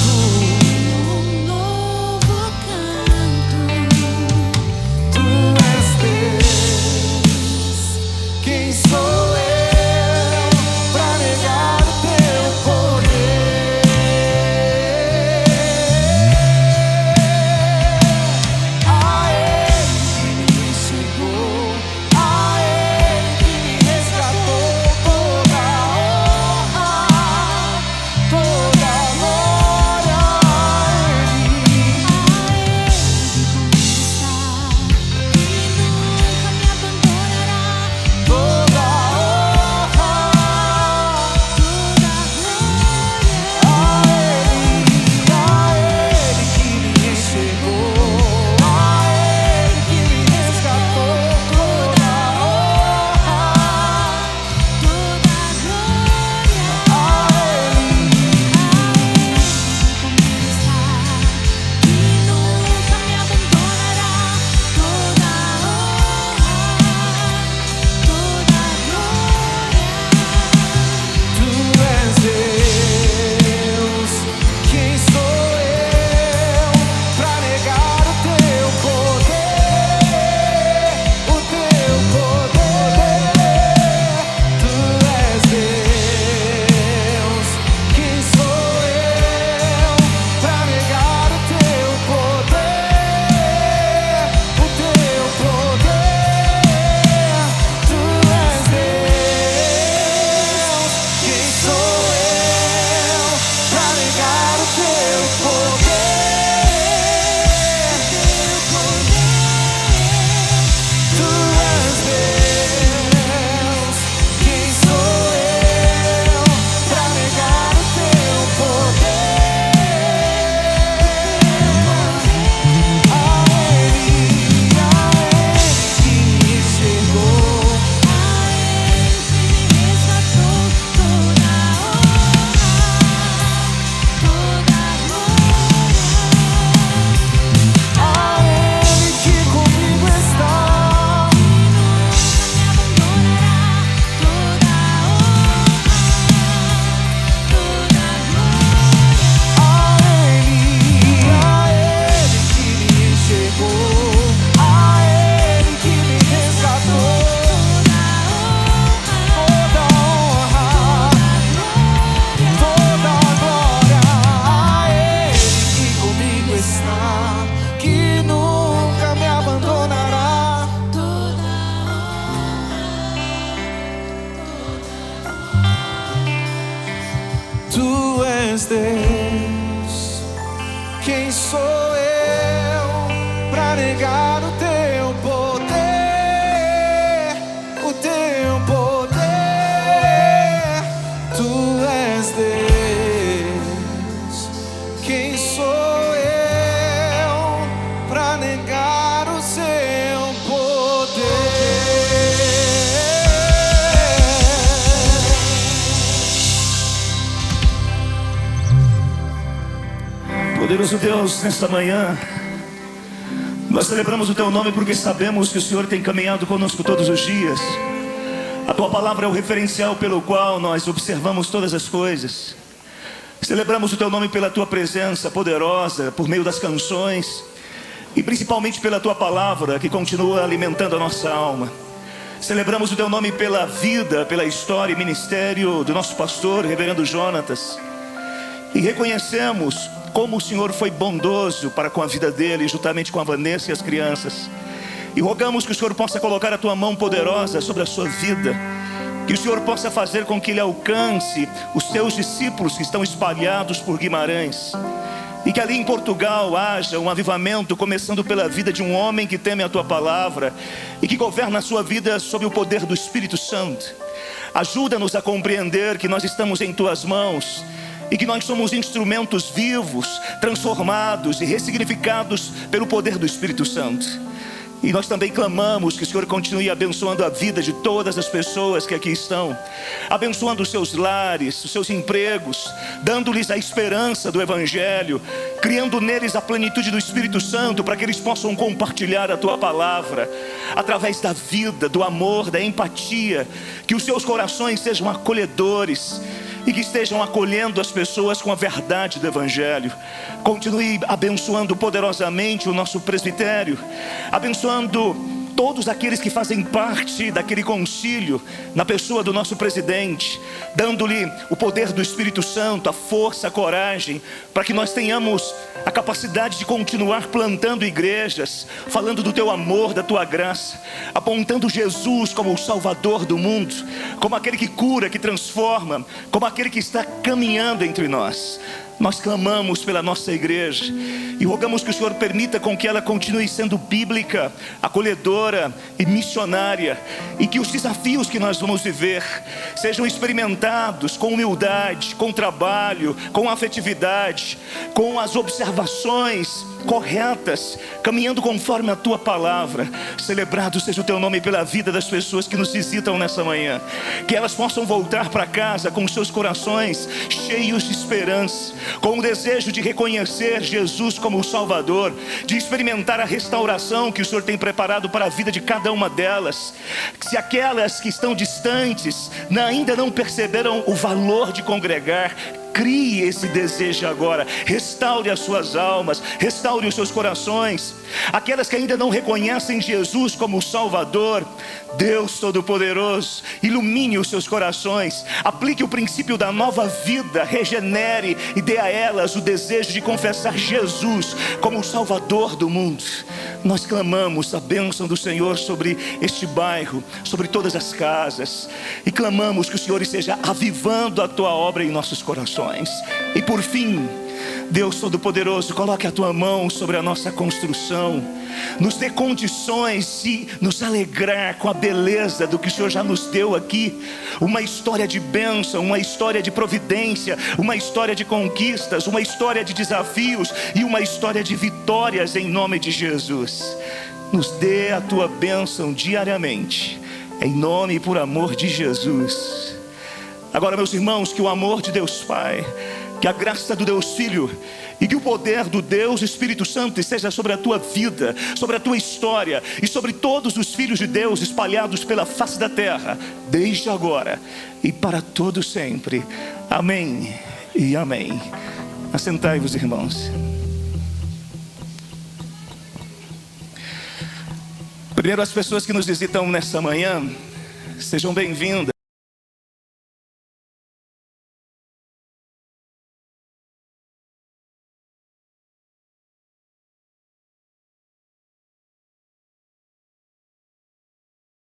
Poderoso Deus, nesta manhã, nós celebramos o Teu nome porque sabemos que o Senhor tem caminhado conosco todos os dias. A Tua palavra é o referencial pelo qual nós observamos todas as coisas. Celebramos o Teu nome pela Tua presença poderosa, por meio das canções, e principalmente pela Tua palavra que continua alimentando a nossa alma. Celebramos o Teu nome pela vida, pela história e ministério do nosso pastor, reverendo Jonatas. E reconhecemos como o Senhor foi bondoso para com a vida dele, juntamente com a Vanessa e as crianças. E rogamos que o Senhor possa colocar a Tua mão poderosa sobre a sua vida. Que o Senhor possa fazer com que ele alcance os Teus discípulos que estão espalhados por Guimarães. E que ali em Portugal haja um avivamento, começando pela vida de um homem que teme a Tua palavra e que governa a sua vida sob o poder do Espírito Santo. Ajuda-nos a compreender que nós estamos em Tuas mãos e que nós somos instrumentos vivos, transformados e ressignificados pelo poder do Espírito Santo. E nós também clamamos que o Senhor continue abençoando a vida de todas as pessoas que aqui estão, abençoando os seus lares, os seus empregos, dando-lhes a esperança do Evangelho, criando neles a plenitude do Espírito Santo, para que eles possam compartilhar a Tua palavra, através da vida, do amor, da empatia, que os seus corações sejam acolhedores, e que estejam acolhendo as pessoas com a verdade do Evangelho. Continue abençoando poderosamente o nosso presbitério, abençoando todos aqueles que fazem parte daquele concílio, na pessoa do nosso presidente, dando-lhe o poder do Espírito Santo, a força, a coragem, para que nós tenhamos a capacidade de continuar plantando igrejas, falando do Teu amor, da Tua graça, apontando Jesus como o Salvador do mundo, como aquele que cura, que transforma, como aquele que está caminhando entre nós. Nós clamamos pela nossa igreja e rogamos que o Senhor permita com que ela continue sendo bíblica, acolhedora e missionária, e que os desafios que nós vamos viver sejam experimentados com humildade, com trabalho, com afetividade, com as observações corretas, caminhando conforme a Tua palavra. Celebrado seja o Teu nome pela vida das pessoas que nos visitam nessa manhã, que elas possam voltar para casa com seus corações cheios de esperança, com o desejo de reconhecer Jesus como o Salvador, de experimentar a restauração que o Senhor tem preparado para a vida de cada uma delas. Se aquelas que estão distantes ainda não perceberam o valor de congregar, crie esse desejo agora, restaure as suas almas, restaure os seus corações. Aquelas que ainda não reconhecem Jesus como o Salvador, Deus Todo-Poderoso, ilumine os seus corações, aplique o princípio da nova vida, regenere e dê a elas o desejo de confessar Jesus como o Salvador do mundo. Nós clamamos a bênção do Senhor sobre este bairro, sobre todas as casas, e clamamos que o Senhor esteja avivando a Tua obra em nossos corações. E por fim, Deus Todo-Poderoso, coloque a Tua mão sobre a nossa construção, nos dê condições de nos alegrar com a beleza do que o Senhor já nos deu aqui. Uma história de bênção, uma história de providência, uma história de conquistas, uma história de desafios e uma história de vitórias em nome de Jesus. Nos dê a Tua bênção diariamente, em nome e por amor de Jesus. Agora, meus irmãos, que o amor de Deus Pai, que a graça do Deus Filho e que o poder do Deus Espírito Santo esteja sobre a tua vida, sobre a tua história e sobre todos os filhos de Deus espalhados pela face da terra, desde agora e para todo sempre. Amém e amém. Assentai-vos, irmãos. Primeiro, as pessoas que nos visitam nesta manhã, sejam bem-vindas.